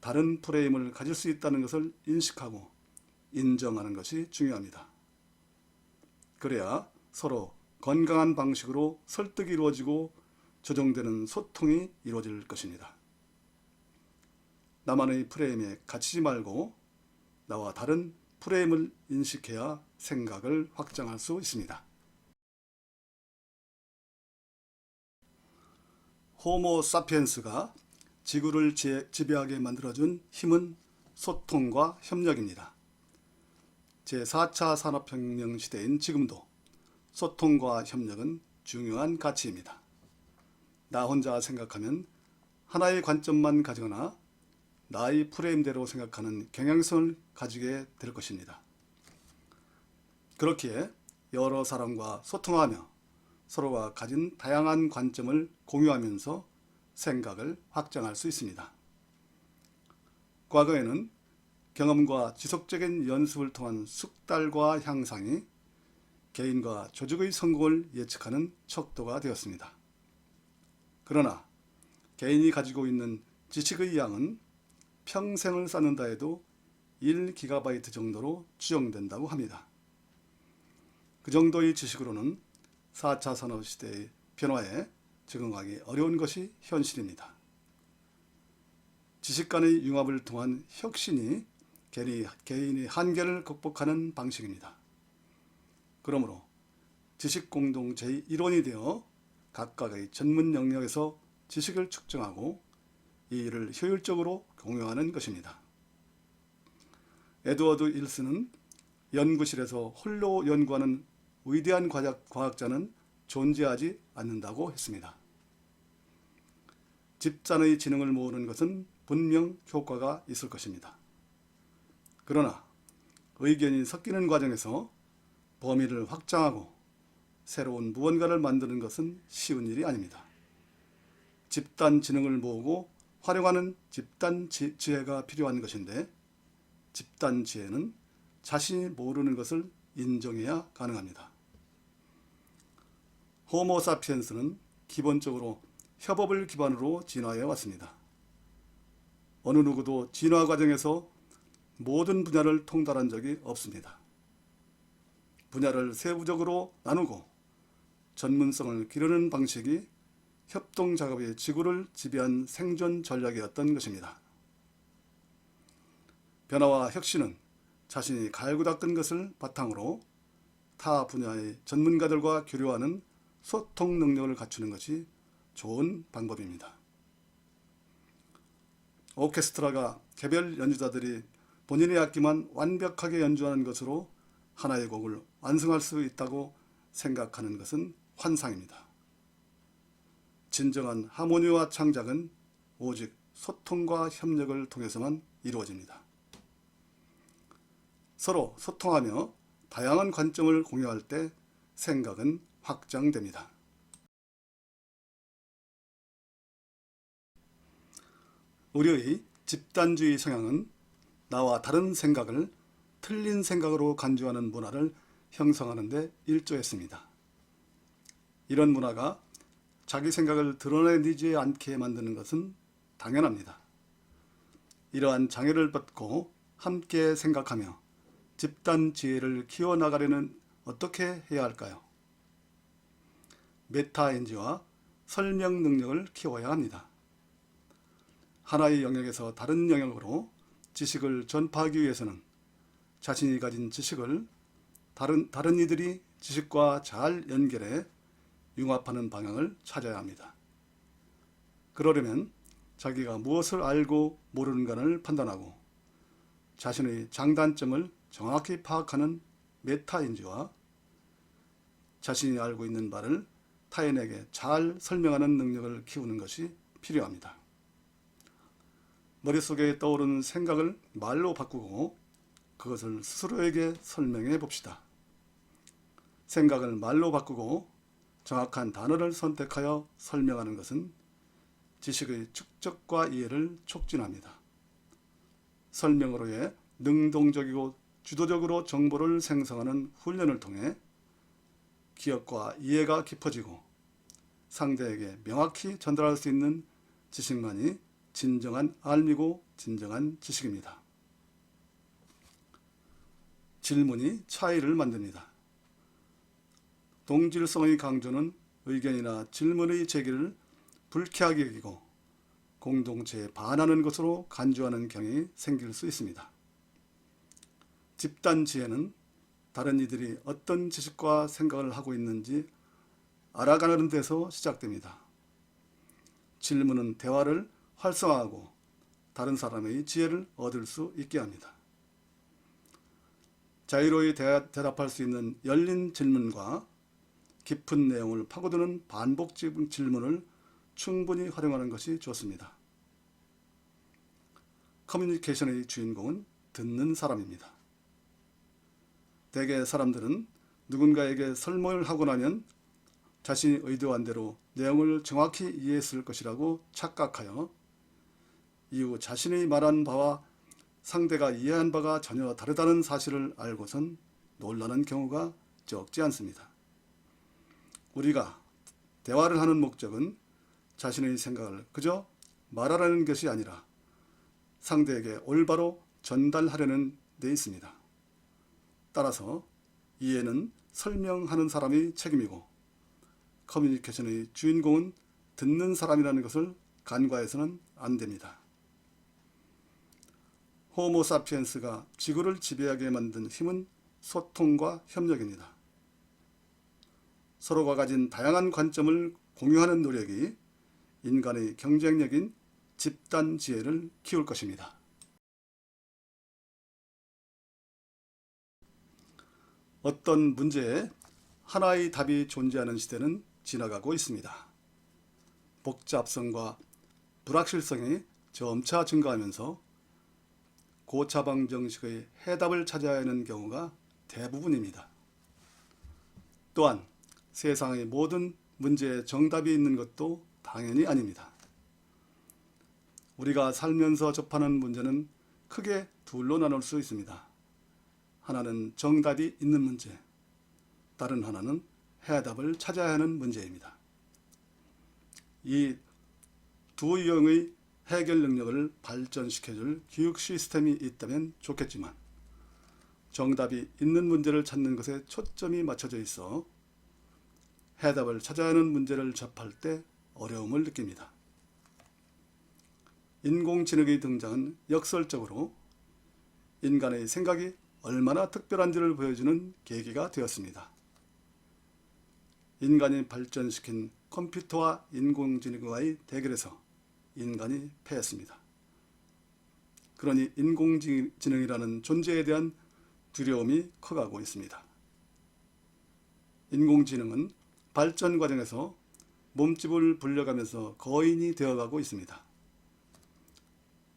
다른 프레임을 가질 수 있다는 것을 인식하고 인정하는 것이 중요합니다. 그래야 서로 건강한 방식으로 설득이 이루어지고 조정되는 소통이 이루어질 것입니다. 나만의 프레임에 갇히지 말고 나와 다른 프레임을 인식해야 생각을 확장할 수 있습니다. 호모 사피엔스가 지구를 지배하게 만들어준 힘은 소통과 협력입니다. 제4차 산업혁명 시대인 지금도 소통과 협력은 중요한 가치입니다. 나 혼자 생각하면 하나의 관점만 가지거나 나의 프레임대로 생각하는 경향성을 가지게 될 것입니다. 그렇기에 여러 사람과 소통하며 서로가 가진 다양한 관점을 공유하면서 생각을 확장할 수 있습니다. 과거에는 경험과 지속적인 연습을 통한 숙달과 향상이 개인과 조직의 성공을 예측하는 척도가 되었습니다. 그러나 개인이 가지고 있는 지식의 양은 평생을 쌓는다 해도 1GB 정도로 추정된다고 합니다. 그 정도의 지식으로는 4차 산업시대의 변화에 적응하기 어려운 것이 현실입니다. 지식 간의 융합을 통한 혁신이 개인의 한계를 극복하는 방식입니다. 그러므로 지식 공동체의 일원이 되어 각각의 전문 영역에서 지식을 축적하고 이 일을 효율적으로 공유하는 것입니다. 에드워드 일슨은 연구실에서 홀로 연구하는 위대한 과학자는 존재하지 않는다고 했습니다. 집단의 지능을 모으는 것은 분명 효과가 있을 것입니다. 그러나 의견이 섞이는 과정에서 범위를 확장하고 새로운 무언가를 만드는 것은 쉬운 일이 아닙니다. 집단 지능을 모으고 활용하는 집단 지혜가 필요한 것인데 집단 지혜는 자신이 모르는 것을 인정해야 가능합니다. 호모 사피엔스는 기본적으로 협업을 기반으로 진화해 왔습니다. 어느 누구도 진화 과정에서 모든 분야를 통달한 적이 없습니다. 분야를 세부적으로 나누고 전문성을 기르는 방식이 협동 작업의 지구를 지배한 생존 전략이었던 것입니다. 변화와 혁신은 자신이 갈고 닦은 것을 바탕으로 타 분야의 전문가들과 교류하는 소통 능력을 갖추는 것이 좋은 방법입니다. 오케스트라가 개별 연주자들이 본인의 악기만 완벽하게 연주하는 것으로 하나의 곡을 완성할 수 있다고 생각하는 것은 환상입니다. 진정한 하모니와 창작은 오직 소통과 협력을 통해서만 이루어집니다. 서로 소통하며 다양한 관점을 공유할 때 생각은 확장됩니다. 우리의 집단주의 성향은 나와 다른 생각을 틀린 생각으로 간주하는 문화를 형성하는 데 일조했습니다. 이런 문화가 자기 생각을 드러내지 않게 만드는 것은 당연합니다. 이러한 장애를 벗고 함께 생각하며 집단 지혜를 키워나가려면 어떻게 해야 할까요? 메타인지와 설명 능력을 키워야 합니다. 하나의 영역에서 다른 영역으로 지식을 전파하기 위해서는 자신이 가진 지식을 다른 이들이 지식과 잘 연결해 융합하는 방향을 찾아야 합니다. 그러려면 자기가 무엇을 알고 모르는가를 판단하고 자신의 장단점을 정확히 파악하는 메타인지와 자신이 알고 있는 바를 타인에게 잘 설명하는 능력을 키우는 것이 필요합니다. 머릿속에 떠오르는 생각을 말로 바꾸고 그것을 스스로에게 설명해 봅시다. 생각을 말로 바꾸고 정확한 단어를 선택하여 설명하는 것은 지식의 축적과 이해를 촉진합니다. 설명으로의 능동적이고 주도적으로 정보를 생성하는 훈련을 통해 기억과 이해가 깊어지고 상대에게 명확히 전달할 수 있는 지식만이 진정한 알미고 진정한 지식입니다. 질문이 차이를 만듭니다. 동질성의 강조는 의견이나 질문의 제기를 불쾌하게 여기고 공동체에 반하는 것으로 간주하는 경향이 생길 수 있습니다. 집단 지혜는 다른 이들이 어떤 지식과 생각을 하고 있는지 알아가는 데서 시작됩니다. 질문은 대화를 활성화하고 다른 사람의 지혜를 얻을 수 있게 합니다. 자유로이 대답할 수 있는 열린 질문과 깊은 내용을 파고드는 반복 질문을 충분히 활용하는 것이 좋습니다. 커뮤니케이션의 주인공은 듣는 사람입니다. 대개 사람들은 누군가에게 설명을 하고 나면 자신이 의도한 대로 내용을 정확히 이해했을 것이라고 착각하여 이후 자신이 말한 바와 상대가 이해한 바가 전혀 다르다는 사실을 알고선 놀라는 경우가 적지 않습니다. 우리가 대화를 하는 목적은 자신의 생각을 그저 말하라는 것이 아니라 상대에게 올바로 전달하려는 데 있습니다. 따라서 이해는 설명하는 사람의 책임이고 커뮤니케이션의 주인공은 듣는 사람이라는 것을 간과해서는 안 됩니다. 호모사피엔스가 지구를 지배하게 만든 힘은 소통과 협력입니다. 서로가 가진 다양한 관점을 공유하는 노력이 인간의 경쟁력인 집단 지혜를 키울 것입니다. 어떤 문제에 하나의 답이 존재하는 시대는 지나가고 있습니다. 복잡성과 불확실성이 점차 증가하면서 고차방 정식의 해답을 찾아야 하는 경우가 대부분입니다. 또한 세상의 모든 문제에 정답이 있는 것도 당연히 아닙니다. 우리가 살면서 접하는 문제는 크게 둘로 나눌 수 있습니다. 하나는 정답이 있는 문제, 다른 하나는 해답을 찾아야 하는 문제입니다. 이 두 유형의 해결 능력을 발전시켜줄 교육 시스템이 있다면 좋겠지만 정답이 있는 문제를 찾는 것에 초점이 맞춰져 있어 해답을 찾아야 하는 문제를 접할 때 어려움을 느낍니다. 인공지능의 등장은 역설적으로 인간의 생각이 얼마나 특별한지를 보여주는 계기가 되었습니다. 인간이 발전시킨 컴퓨터와 인공지능과의 대결에서 인간이 패했습니다. 그러니 인공지능이라는 존재에 대한 두려움이 커가고 있습니다. 인공지능은 발전 과정에서 몸집을 불려가면서 거인이 되어가고 있습니다.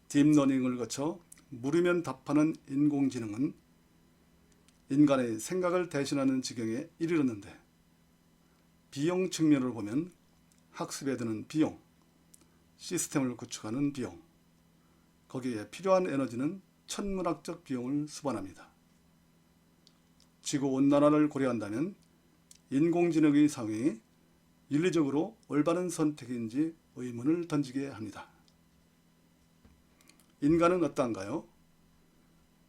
딥러닝을 거쳐 물으면 답하는 인공지능은 인간의 생각을 대신하는 지경에 이르렀는데, 비용 측면으로 보면 학습에 드는 비용, 시스템을 구축하는 비용, 거기에 필요한 에너지는 천문학적 비용을 수반합니다. 지구온난화를 고려한다면 인공지능의 상위 윤리적으로 올바른 선택인지 의문을 던지게 합니다. 인간은 어떠한가요?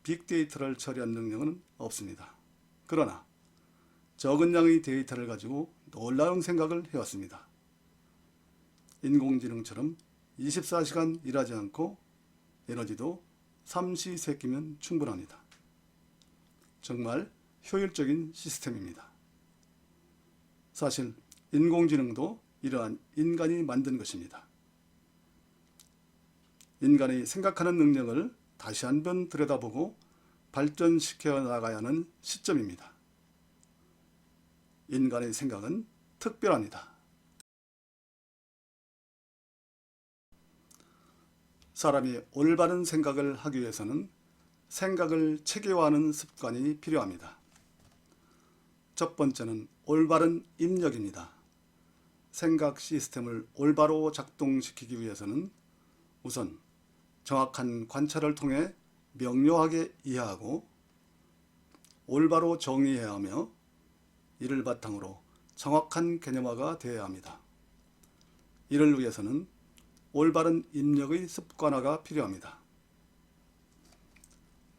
빅데이터를 처리한 능력은 없습니다. 그러나 적은 양의 데이터를 가지고 놀라운 생각을 해왔습니다. 인공지능처럼 24시간 일하지 않고 에너지도 삼시세끼면 충분합니다. 정말 효율적인 시스템입니다. 사실 인공지능도 이러한 인간이 만든 것입니다. 인간의 생각하는 능력을 다시 한번 들여다보고 발전시켜 나가야 하는 시점입니다. 인간의 생각은 특별합니다. 사람이 올바른 생각을 하기 위해서는 생각을 체계화하는 습관이 필요합니다. 첫 번째는 올바른 입력입니다. 생각 시스템을 올바로 작동시키기 위해서는 우선 정확한 관찰을 통해 명료하게 이해하고 올바로 정의해야 하며, 이를 바탕으로 정확한 개념화가 되어야 합니다. 이를 위해서는 올바른 입력의 습관화가 필요합니다.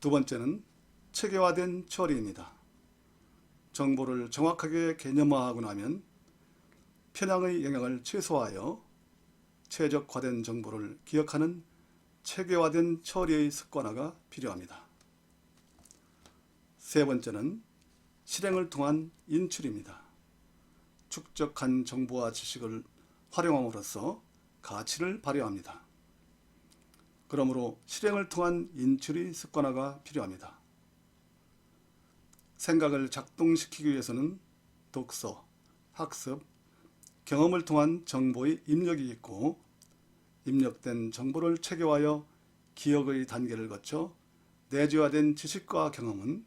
두 번째는 체계화된 처리입니다. 정보를 정확하게 개념화하고 나면 편향의 영향을 최소화하여 최적화된 정보를 기억하는 체계화된 처리의 습관화가 필요합니다. 세 번째는 실행을 통한 인출입니다. 축적한 정보와 지식을 활용함으로써 가치를 발휘합니다. 그러므로 실행을 통한 인출의 습관화가 필요합니다. 생각을 작동시키기 위해서는 독서, 학습, 경험을 통한 정보의 입력이 있고, 입력된 정보를 체계화하여 기억의 단계를 거쳐 내재화된 지식과 경험은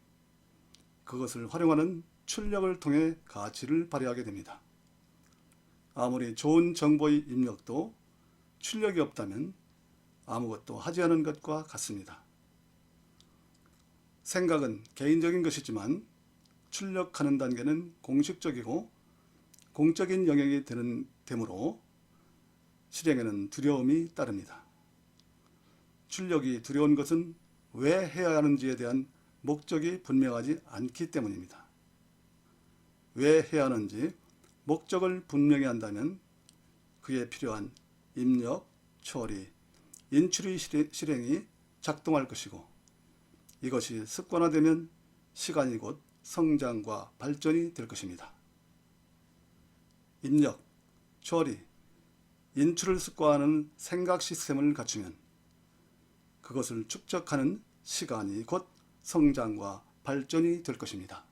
그것을 활용하는 출력을 통해 가치를 발휘하게 됩니다. 아무리 좋은 정보의 입력도 출력이 없다면 아무것도 하지 않은 것과 같습니다. 생각은 개인적인 것이지만 출력하는 단계는 공식적이고 공적인 영역이 되므로 실행에는 두려움이 따릅니다. 출력이 두려운 것은 왜 해야 하는지에 대한 목적이 분명하지 않기 때문입니다. 왜 해야 하는지 목적을 분명히 한다면 그에 필요한 입력, 처리, 인출의 실행이 작동할 것이고, 이것이 습관화되면 시간이 곧 성장과 발전이 될 것입니다. 입력, 처리, 인출을 습관화하는 생각 시스템을 갖추면 그것을 축적하는 시간이 곧 성장과 발전이 될 것입니다.